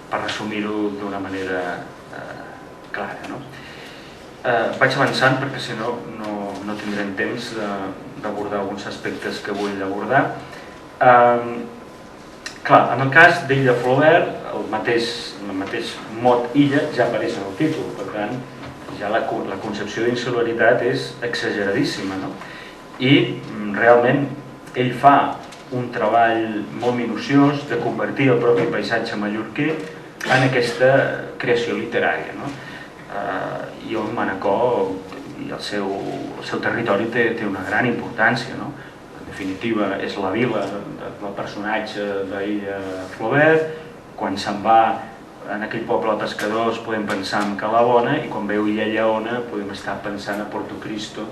per resumir-ho d'una manera clara. Vaig avançant perquè si no no tindrem temps d'abordar alguns aspectes que vull abordar. Clar, en el cas d'Illa Flaubert, el mateix mot illa ja apareix en el títol, per tant, ja la concepció d'insularitat és exageradíssima, no? I realment ell fa un treball molt minuciós de convertir el propi paisatge mallorquí en aquesta creació literària, no? I on Manacor i el seu territori té una gran importància, no? En definitiva, és la vila del personatge d'Illa Flaubert. Quan se'n va en aquell poble de pescadors podem pensar en Calabona, i quan veu Illa Lleona podem estar pensant a Porto Cristo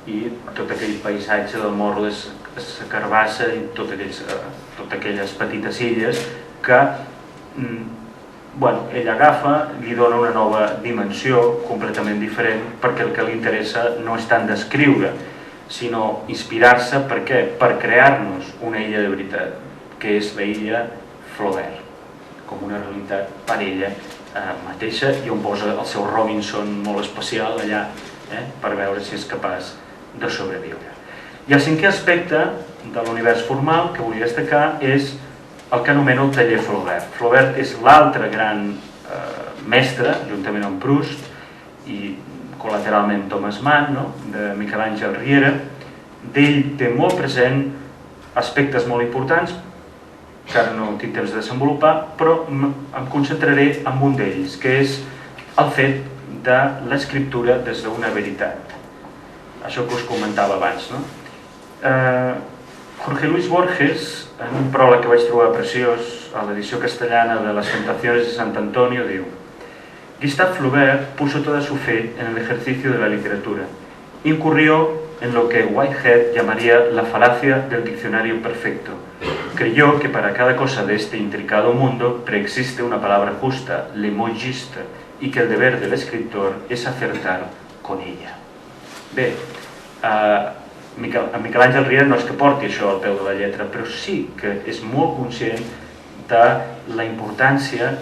i tot aquell paisatge del Morro de sa Carbassa i totes aquelles petites illes que ell agafa, li dona una nova dimensió completament diferent, perquè el que li interessa no és tant descriure, sinó inspirar-se. Per què? Per crear-nos una illa de veritat, que és la illa Flaubert, com una realitat per ella mateixa, i on posa el seu Robinson molt especial allà, per veure si és capaç de sobreviure. I el cinquè aspecte de l'univers formal que volia destacar és el que anomena el taller Flaubert. Flaubert és l'altre gran mestre, juntament amb Proust i col·lateralment Thomas Mann, de Miquel Àngel Riera. D'ell té molt present aspectes molt importants que ara no tinc temps de desenvolupar, però em concentraré en un d'ells, que és el fet de l'escriptura des d'una veritat. Això que us comentava abans, no? Jorge Luis Borges, en un pròleg que vaig trobar preciós a l'edició castellana de Las Tentaciones de Sant Antonio, diu: Gustave Flaubert puso toda su fe en el ejercicio de la literatura. Incurrió en lo que Whitehead llamaría la falacia del diccionario perfecto. Creyó que para cada cosa de este intricado mundo preexiste una palabra justa, le mot juste, y que el deber del escritor es acertar con ella. Bé, Miquel Àngel Riera no és que porti això al peu de la lletra, però sí que és molt conscient de la importància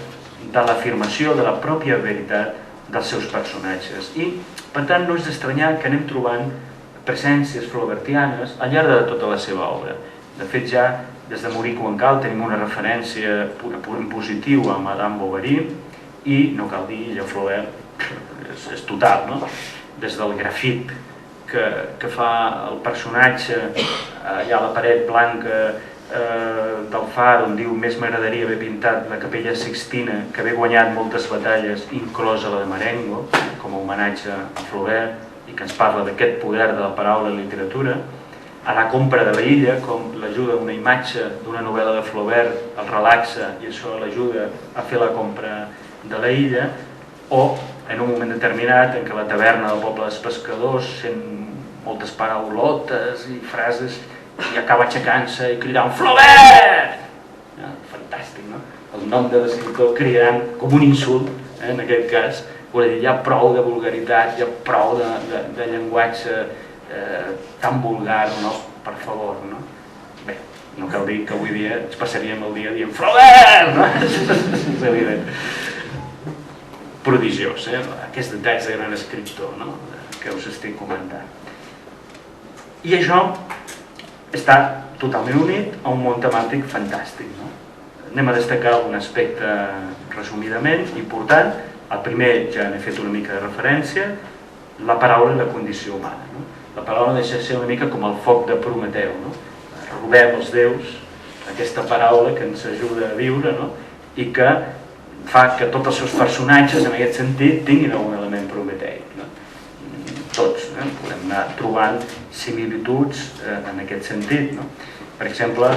de l'afirmació de la pròpia veritat dels seus personatges. I, per tant, no és d'estranyar que anem trobant presències flaubertianes al llarg de tota la seva obra. De fet, ja des de Maurice Wancal tenim una referència en positiu a Madame Bovary, i no cal dir, Illa Flaubert és total, no? Des del grafit que fa el personatge allà a la paret blanca del far, on diu: més m'agradaria haver pintat la Capella Sixtina, que haver guanyat moltes batalles, inclosa la de Marengo, com a homenatge a Flaubert, i que ens parla d'aquest poder de la paraula en literatura. A la compra de la illa, com l'ajuda una imatge d'una novel·la de Flaubert, el relaxa i això l'ajuda a fer la compra de la illa. O en un moment determinat en què la taverna del poble dels pescadors sent moltes paraulotes i frases i acaba aixecant-se i cridant Flaubert! Fantàstic, no? El nom de l'escriptor cridant com un insult, en aquest cas. Vol dir, hi ha prou de vulgaritat, hi ha prou de llenguatge tan vulgar, no? Per favor, no? Bé, no cal dir que avui dia ens passaríem el dia dient Flaubert! No? És evident. Prodigiós, aquests detalls de gran escriptor, no? Que us estic comentant. I això està totalment unit a un món temàtic fantàstic, no? Anem a destacar un aspecte resumidament important. El primer ja n'he fet una mica de referència, la paraula i la condició humana, no? La paraula deixa de ser una mica com el foc de Prometeu, no? Robem els déus aquesta paraula que ens ajuda a viure, no? I que fa que tots els seus personatges, en aquest sentit, tinguin un element prometeic, no? Tots podem anar trobant similituds en aquest sentit, no? Per exemple,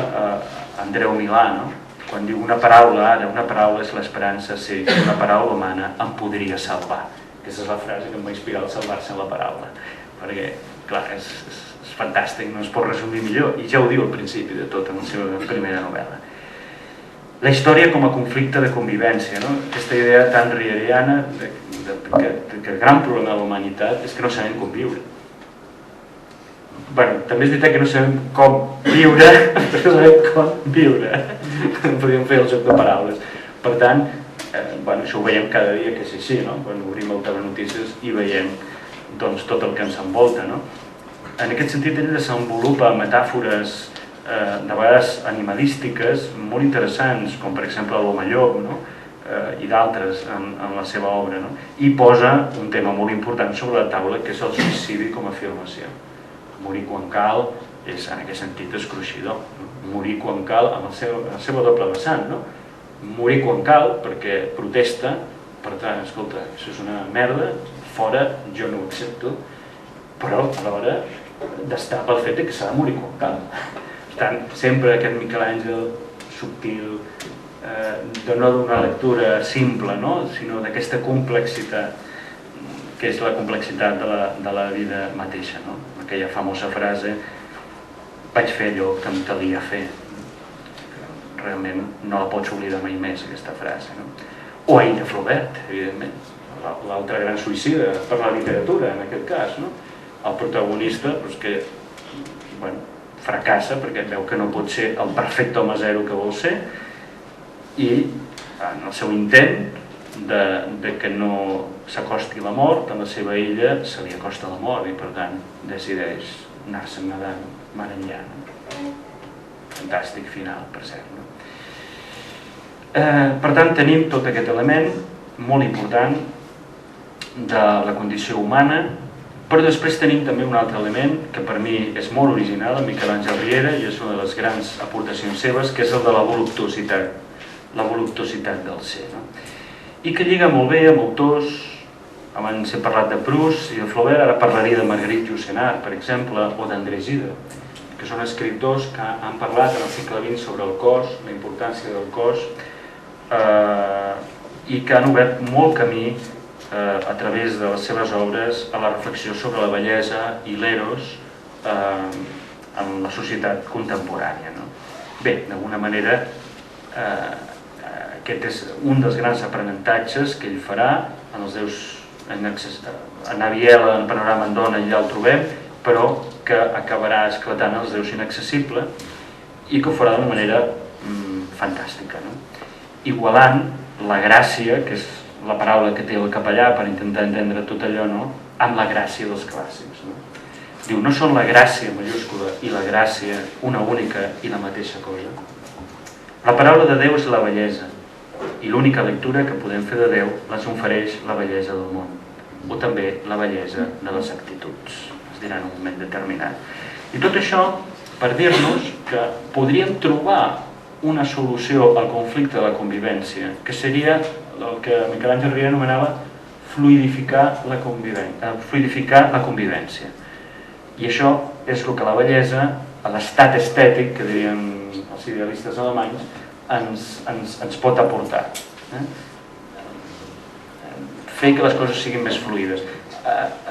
Andreu Milà, no? Quan diu una paraula ara, una paraula és l'esperança, sí, una paraula humana em podria salvar. Aquesta és la frase que em va inspirar al salvar-se en la paraula, perquè, clar, és fantàstic, no es pot resumir millor, i ja ho diu al principi de tot en la seva primera novel·la. La història com a conflicte de convivència, no? Aquesta idea tan rieriana que el gran problema de la humanitat és que no sabem com viure. Bé, també és veritat que no sabem com viure, però sabem com viure. Podríem fer el joc de paraules. Per tant, això ho veiem cada dia que és així, no? Quan obrim el telenotícies i veiem tot el que ens envolta, no? En aquest sentit, ell desenvolupa metàfores de vegades animalístiques molt interessants, com per exemple l'home llop, no? I d'altres en la seva obra, no? I posa un tema molt important sobre la taula, que és el suïcidi com a afirmació. Maurice Wancal és en aquest sentit escruixidor. Morir quan cal, amb la seva doble vessant. Morir quan cal perquè protesta, per tant, escolta, això és una merda, fora, jo no ho accepto, però alhora d'estar pel fet que s'ha de morir quan cal. Per tant, sempre aquest Miquel Àngel subtil, de no donar lectura simple, sinó d'aquesta complexitat, que és la complexitat de la vida mateixa. Aquella famosa frase, vaig fer allò que em calia fer. Realment no la pots oblidar mai més, aquesta frase. O Aïda Flaubert, evidentment, l'altre gran suïcida per la literatura, en aquest cas. El protagonista que fracassa perquè veu que no pot ser el perfecte home zero que vol ser, i en el seu intent de que no s'acosti la mort, a la seva illa se li acosta la mort i per tant decideix anar-se'n nedant mar enllà. Fantàstic final, per cert. Per tant, tenim tot aquest element molt important de la condició humana, però després tenim també un altre element que per mi és molt original, en Miquel Àngel Riera, i és una de les grans aportacions seves, que és el de la voluptuositat del ser, i que lliga molt bé amb autors. Abans he parlat de Proust i de Flaubert, ara parlaria de Marguerite Yourcenar, per exemple, o d'André Gide, que són escriptors que han parlat en el segle XX sobre el cos, la importància del cos, i que han obert molt camí a través de les seves obres a la reflexió sobre la bellesa i l'eros en la societat contemporània. Bé, d'alguna manera, aquest és un dels grans aprenentatges que ell farà en els déus en Aviela, en Panorama en Dona, allà el trobem, però que acabarà esclatant els déus inaccessible i que ho farà d'una manera fantàstica, igualant la gràcia, que és la paraula que té el capellà per intentar entendre tot allò, amb la gràcia dels clàssics. Diu, no són la gràcia majúscula i la gràcia una única i la mateixa cosa. La paraula de Déu és la bellesa, i l'única lectura que podem fer de Déu les ofereix la bellesa del món, o també la bellesa de les actituds, es dirà en un moment determinat. I tot això per dir-nos que podríem trobar una solució al conflicte de la convivència, que seria el que Miquel Àngel Riera anomenava fluidificar la convivència. I això és el que la bellesa, l'estat estètic, que dirien els idealistes alemanys, ens pot aportar. Fer que les coses siguin més fluides.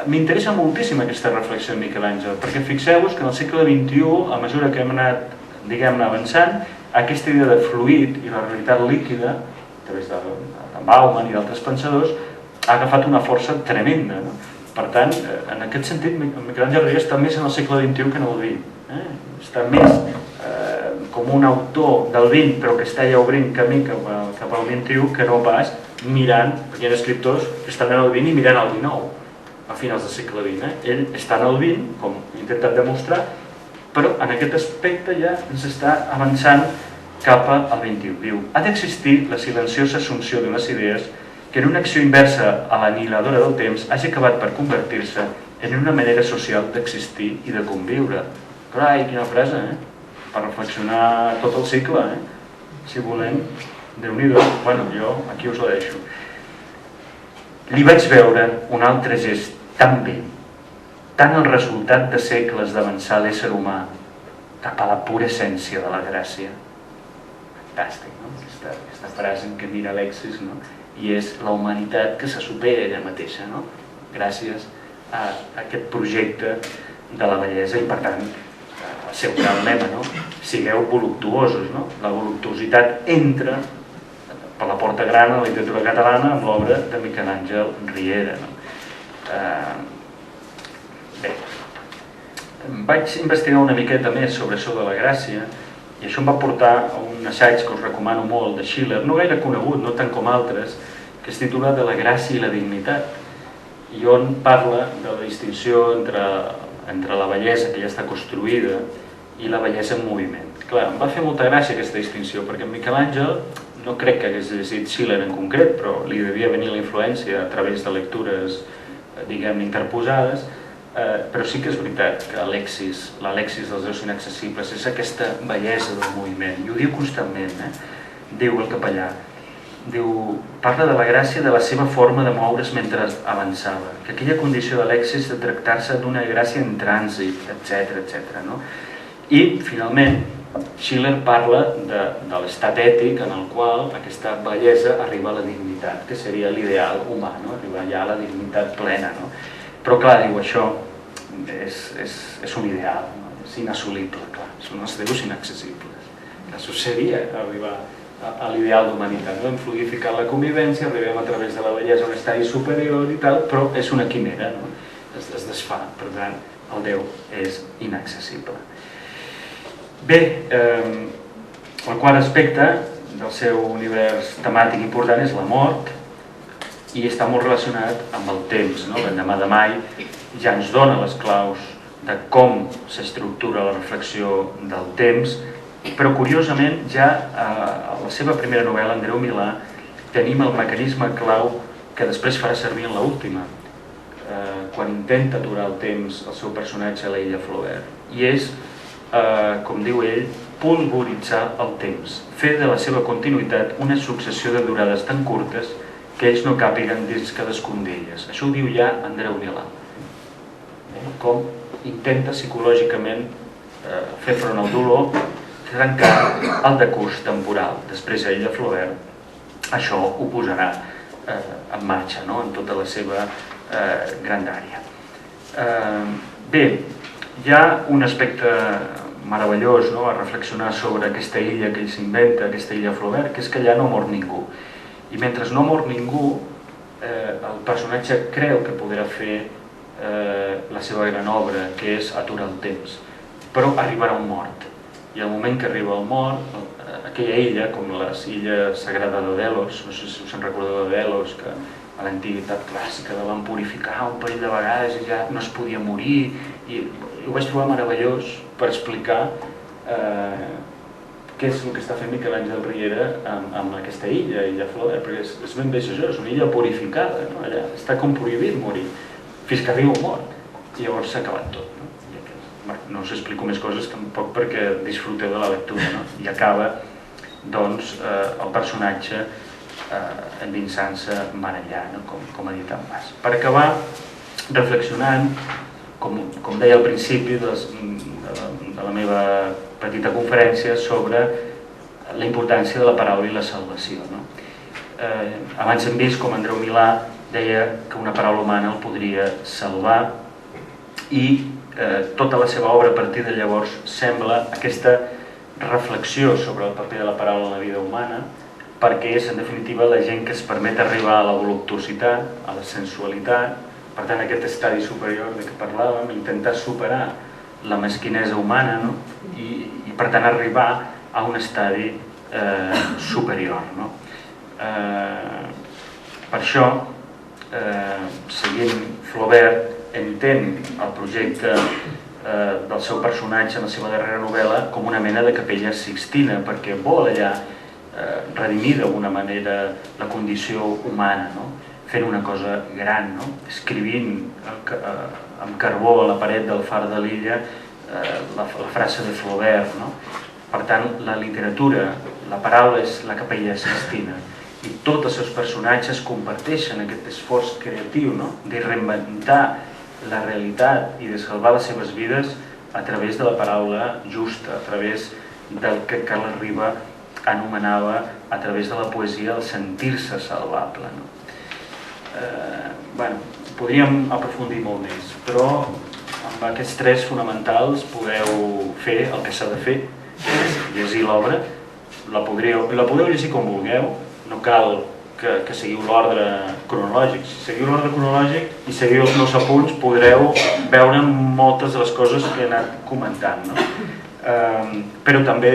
M'interessa moltíssim aquesta reflexió de Miquel Àngel, perquè fixeu-vos que en el segle XXI, a mesura que hem anat, diguem-ne, avançant, aquesta idea de fluid i la realitat líquida, a través de Bauman i d'altres pensadors, ha agafat una força tremenda. Per tant, en aquest sentit, Miquel Àngel Riera està més en el segle XXI que en el XX. Està més com un autor del XX, però que està ja obrint camí cap al XXI, que no pas mirant, perquè hi ha escriptors que estan en el XX i mirant el XIX, a finals del segle XX. Ell està en el XX, com he intentat demostrar, però en aquest aspecte ja ens està avançant cap al XXI. Diu, ha d'existir la silenciosa assumpció d'unes idees que en una acció inversa a l'anihiladora del temps hagi acabat per convertir-se en una manera social d'existir i de conviure. Carai, quina frase, per reflexionar tot el cicle, si volem. Déu-n'hi-do. Bueno, jo aquí us la deixo. Li vaig veure un altre gest tan bé, tant el resultat de segles d'avançar l'ésser humà cap a la pura essència de la gràcia. Fantàstic, no? Aquesta frase en què mira Alexis, no? I és la humanitat que se supera ella mateixa, no? Gràcies a aquest projecte de la bellesa i, per tant, el seu gran lema, no? Sigueu voluptuosos, no? La voluptuositat entra per la porta gran a la literatura catalana amb l'obra de Miquel Àngel Riera. Bé, vaig investigar una miqueta més sobre això de la gràcia i això em va portar a un assaig que us recomano molt de Schiller, no gaire conegut, no tant com altres, que es titula De la gràcia i la dignitat, i on parla de la distinció entre la bellesa que ja està construïda i la bellesa en moviment. Clar, em va fer molta gràcia aquesta distinció, perquè Miquel Àngel no crec que hagués llegit Schiller en concret, però li devia venir la influència a través de lectures, diguem, interposades, però sí que és veritat que l'Alexis dels Déus Inaccessibles és aquesta bellesa del moviment, i ho diu constantment, diu el capellà, parla de la gràcia de la seva forma de moure's mentre avançava, que aquella condició d'Alexis de tractar-se d'una gràcia en trànsit, etc. I, finalment, Schiller parla de l'estat ètic en el qual aquesta bellesa arriba a la dignitat, que seria l'ideal humà, arribar ja a la dignitat plena. Però, clar, diu, això és un ideal, és inassolible, clar, són els déus inaccessibles. Això seria arribar a l'ideal d'humanitat, hem fluidificat la convivència, arribem a través de la bellesa a un estadi superior i tal, però és una quimera, es desfà, per tant, el Déu és inaccessible. Bé, el quart aspecte del seu univers temàtic important és la mort, i està molt relacionat amb el temps. L'endemà de mai ja ens dona les claus de com s'estructura la reflexió del temps, però curiosament ja a la seva primera novel·la, Andreu Milà, tenim el mecanisme clau que després farà servir en l'última, quan intenta aturar el temps el seu personatge a l'illa Flaubert, i és, com diu ell, polvoritzar el temps, fer de la seva continuïtat una successió de durades tan curtes que ells no càpiguen dins cadascun d'elles. Això ho diu ja Andreu Milà, com intenta psicològicament fer front al dolor, trencar el decurs temporal. Després ell, de Flaubert, això ho posarà en marxa, en tota la seva grandària. Bé, hi ha un aspecte meravellós a reflexionar sobre aquesta illa que ell s'inventa, aquesta illa Flaubert, que és que allà no mor ningú. I mentre no mor ningú, el personatge creu que podrà fer la seva gran obra, que és aturar el temps, però arribarà un mort. I al moment que arriba el mort, aquella illa, com les illes sagrades de Delos, no sé si us en recordeu de Delos, que a l'antiguitat clàssica la van purificar un parell de vegades i ja no es podia morir, i ho vaig trobar meravellós per explicar què és el que està fent Miquel Àngel Riera amb aquesta illa Flaubert, perquè és ben bé això, és una illa purificada, allà està com prohibit morir, fins que arriba un mort, i llavors s'ha acabat tot. No us explico més coses tampoc perquè disfruteu de la lectura, i acaba doncs el personatge endinsant-se mar enllà, com ha dit en Mas. Per acabar, reflexionant, com deia al principi de la meva petita conferència, sobre la importància de la paraula i la salvació. Abans hem vist com Andreu Milà deia que una paraula humana el podria salvar, i tota la seva obra a partir de llavors sembla aquesta reflexió sobre el paper de la paraula en la vida humana, perquè és en definitiva la gent que es permet arribar a la voluptuositat, a la sensualitat, per tant aquest estadi superior de què parlàvem, intentar superar la mesquinesa humana, i per tant arribar a un estadi superior. Per això, seguint Flaubert, entén el projecte del seu personatge en la seva darrera novel·la com una mena de capella sixtina, perquè vol allà redimir d'alguna manera la condició humana, fent una cosa gran, escrivint amb carbó a la paret del far de l'illa la frase de Flaubert. Per tant, la literatura, la paraula és la capella sixtina, i tots els seus personatges comparteixen aquest esforç creatiu de reinventar la realitat i de salvar les seves vides a través de la paraula justa, a través del que Carles Riba anomenava a través de la poesia el sentir-se salvable. Podríem aprofundir molt més, però amb aquests tres fonamentals podeu fer el que s'ha de fer, que és llegir l'obra. La podeu llegir com vulgueu, no cal que seguiu l'ordre cronològic. Si seguiu l'ordre cronològic i seguiu els meus apunts, podreu veure moltes de les coses que he anat comentant. Però també,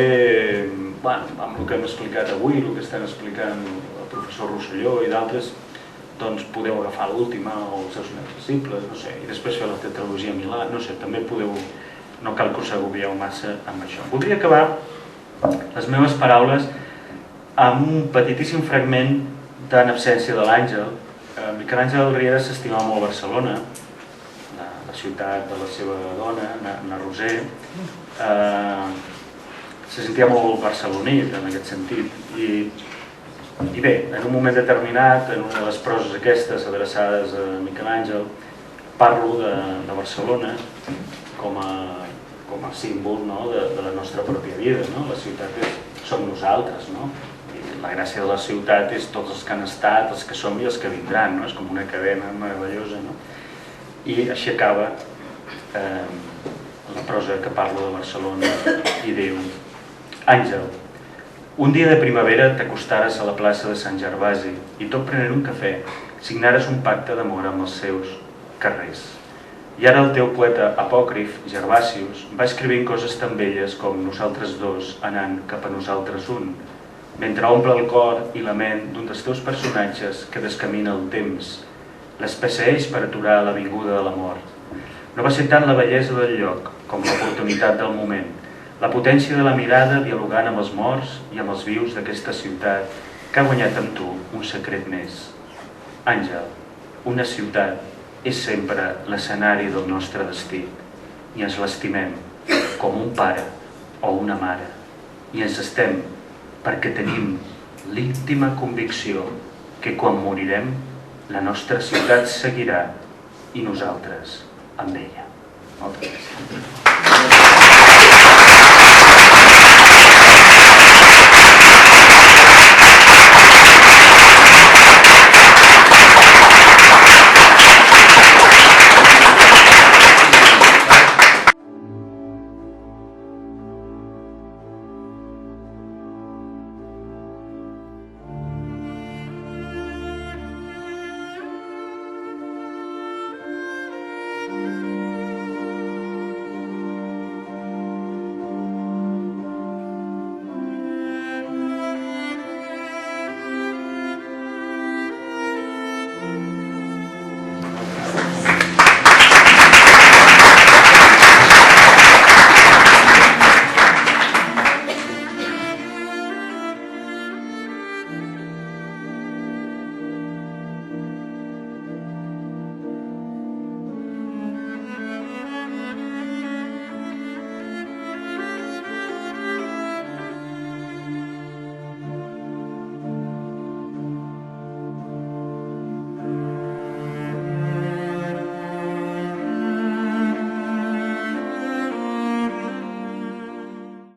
amb el que hem explicat avui, el que estan explicant el professor Rosselló i d'altres, doncs podeu agafar l'última o els seus inaccessibles, no sé, i després fer la tetralogia Milà, no sé, també podeu, no cal que us agobieu massa amb això. Voldria acabar les meves paraules amb un petitíssim fragment d'En absència de l'Àngel. Miquel Àngel Riera s'estimava molt Barcelona la ciutat de la seva dona, na Roser, se sentia molt barcelonit en aquest sentit. I bé, en un moment determinat, en una de les proses aquestes adreçades a Miquel Àngel, parlo de Barcelona com a símbol de la nostra pròpia vida. La ciutat som nosaltres. La gràcia de la ciutat és tots els que han estat, els que som i els que vindran. És com una cadena meravellosa. I així acaba la prosa que parlo de Barcelona i diu: Àngel, un dia de primavera t'acostares a la plaça de Sant Gervasi i tot prenent un cafè signares un pacte d'amor amb els seus carrers. I ara el teu poeta apòcrif, Gervasius, va escrivint coses tan belles com nosaltres dos anant cap a nosaltres un, mentre omple el cor i la ment d'un dels teus personatges que descamina el temps, l'especeeix per aturar la vinguda de la mort. No va ser tant la bellesa del lloc com l'oportunitat del moment, la potència de la mirada dialogant amb els morts i amb els vius d'aquesta ciutat que ha guanyat amb tu un secret més. Àngel, una ciutat és sempre l'escenari del nostre destí i ens l'estimem com un pare o una mare i ens estem perquè tenim l'íntima convicció que quan morirem la nostra ciutat seguirà i nosaltres amb ella. Moltes gràcies.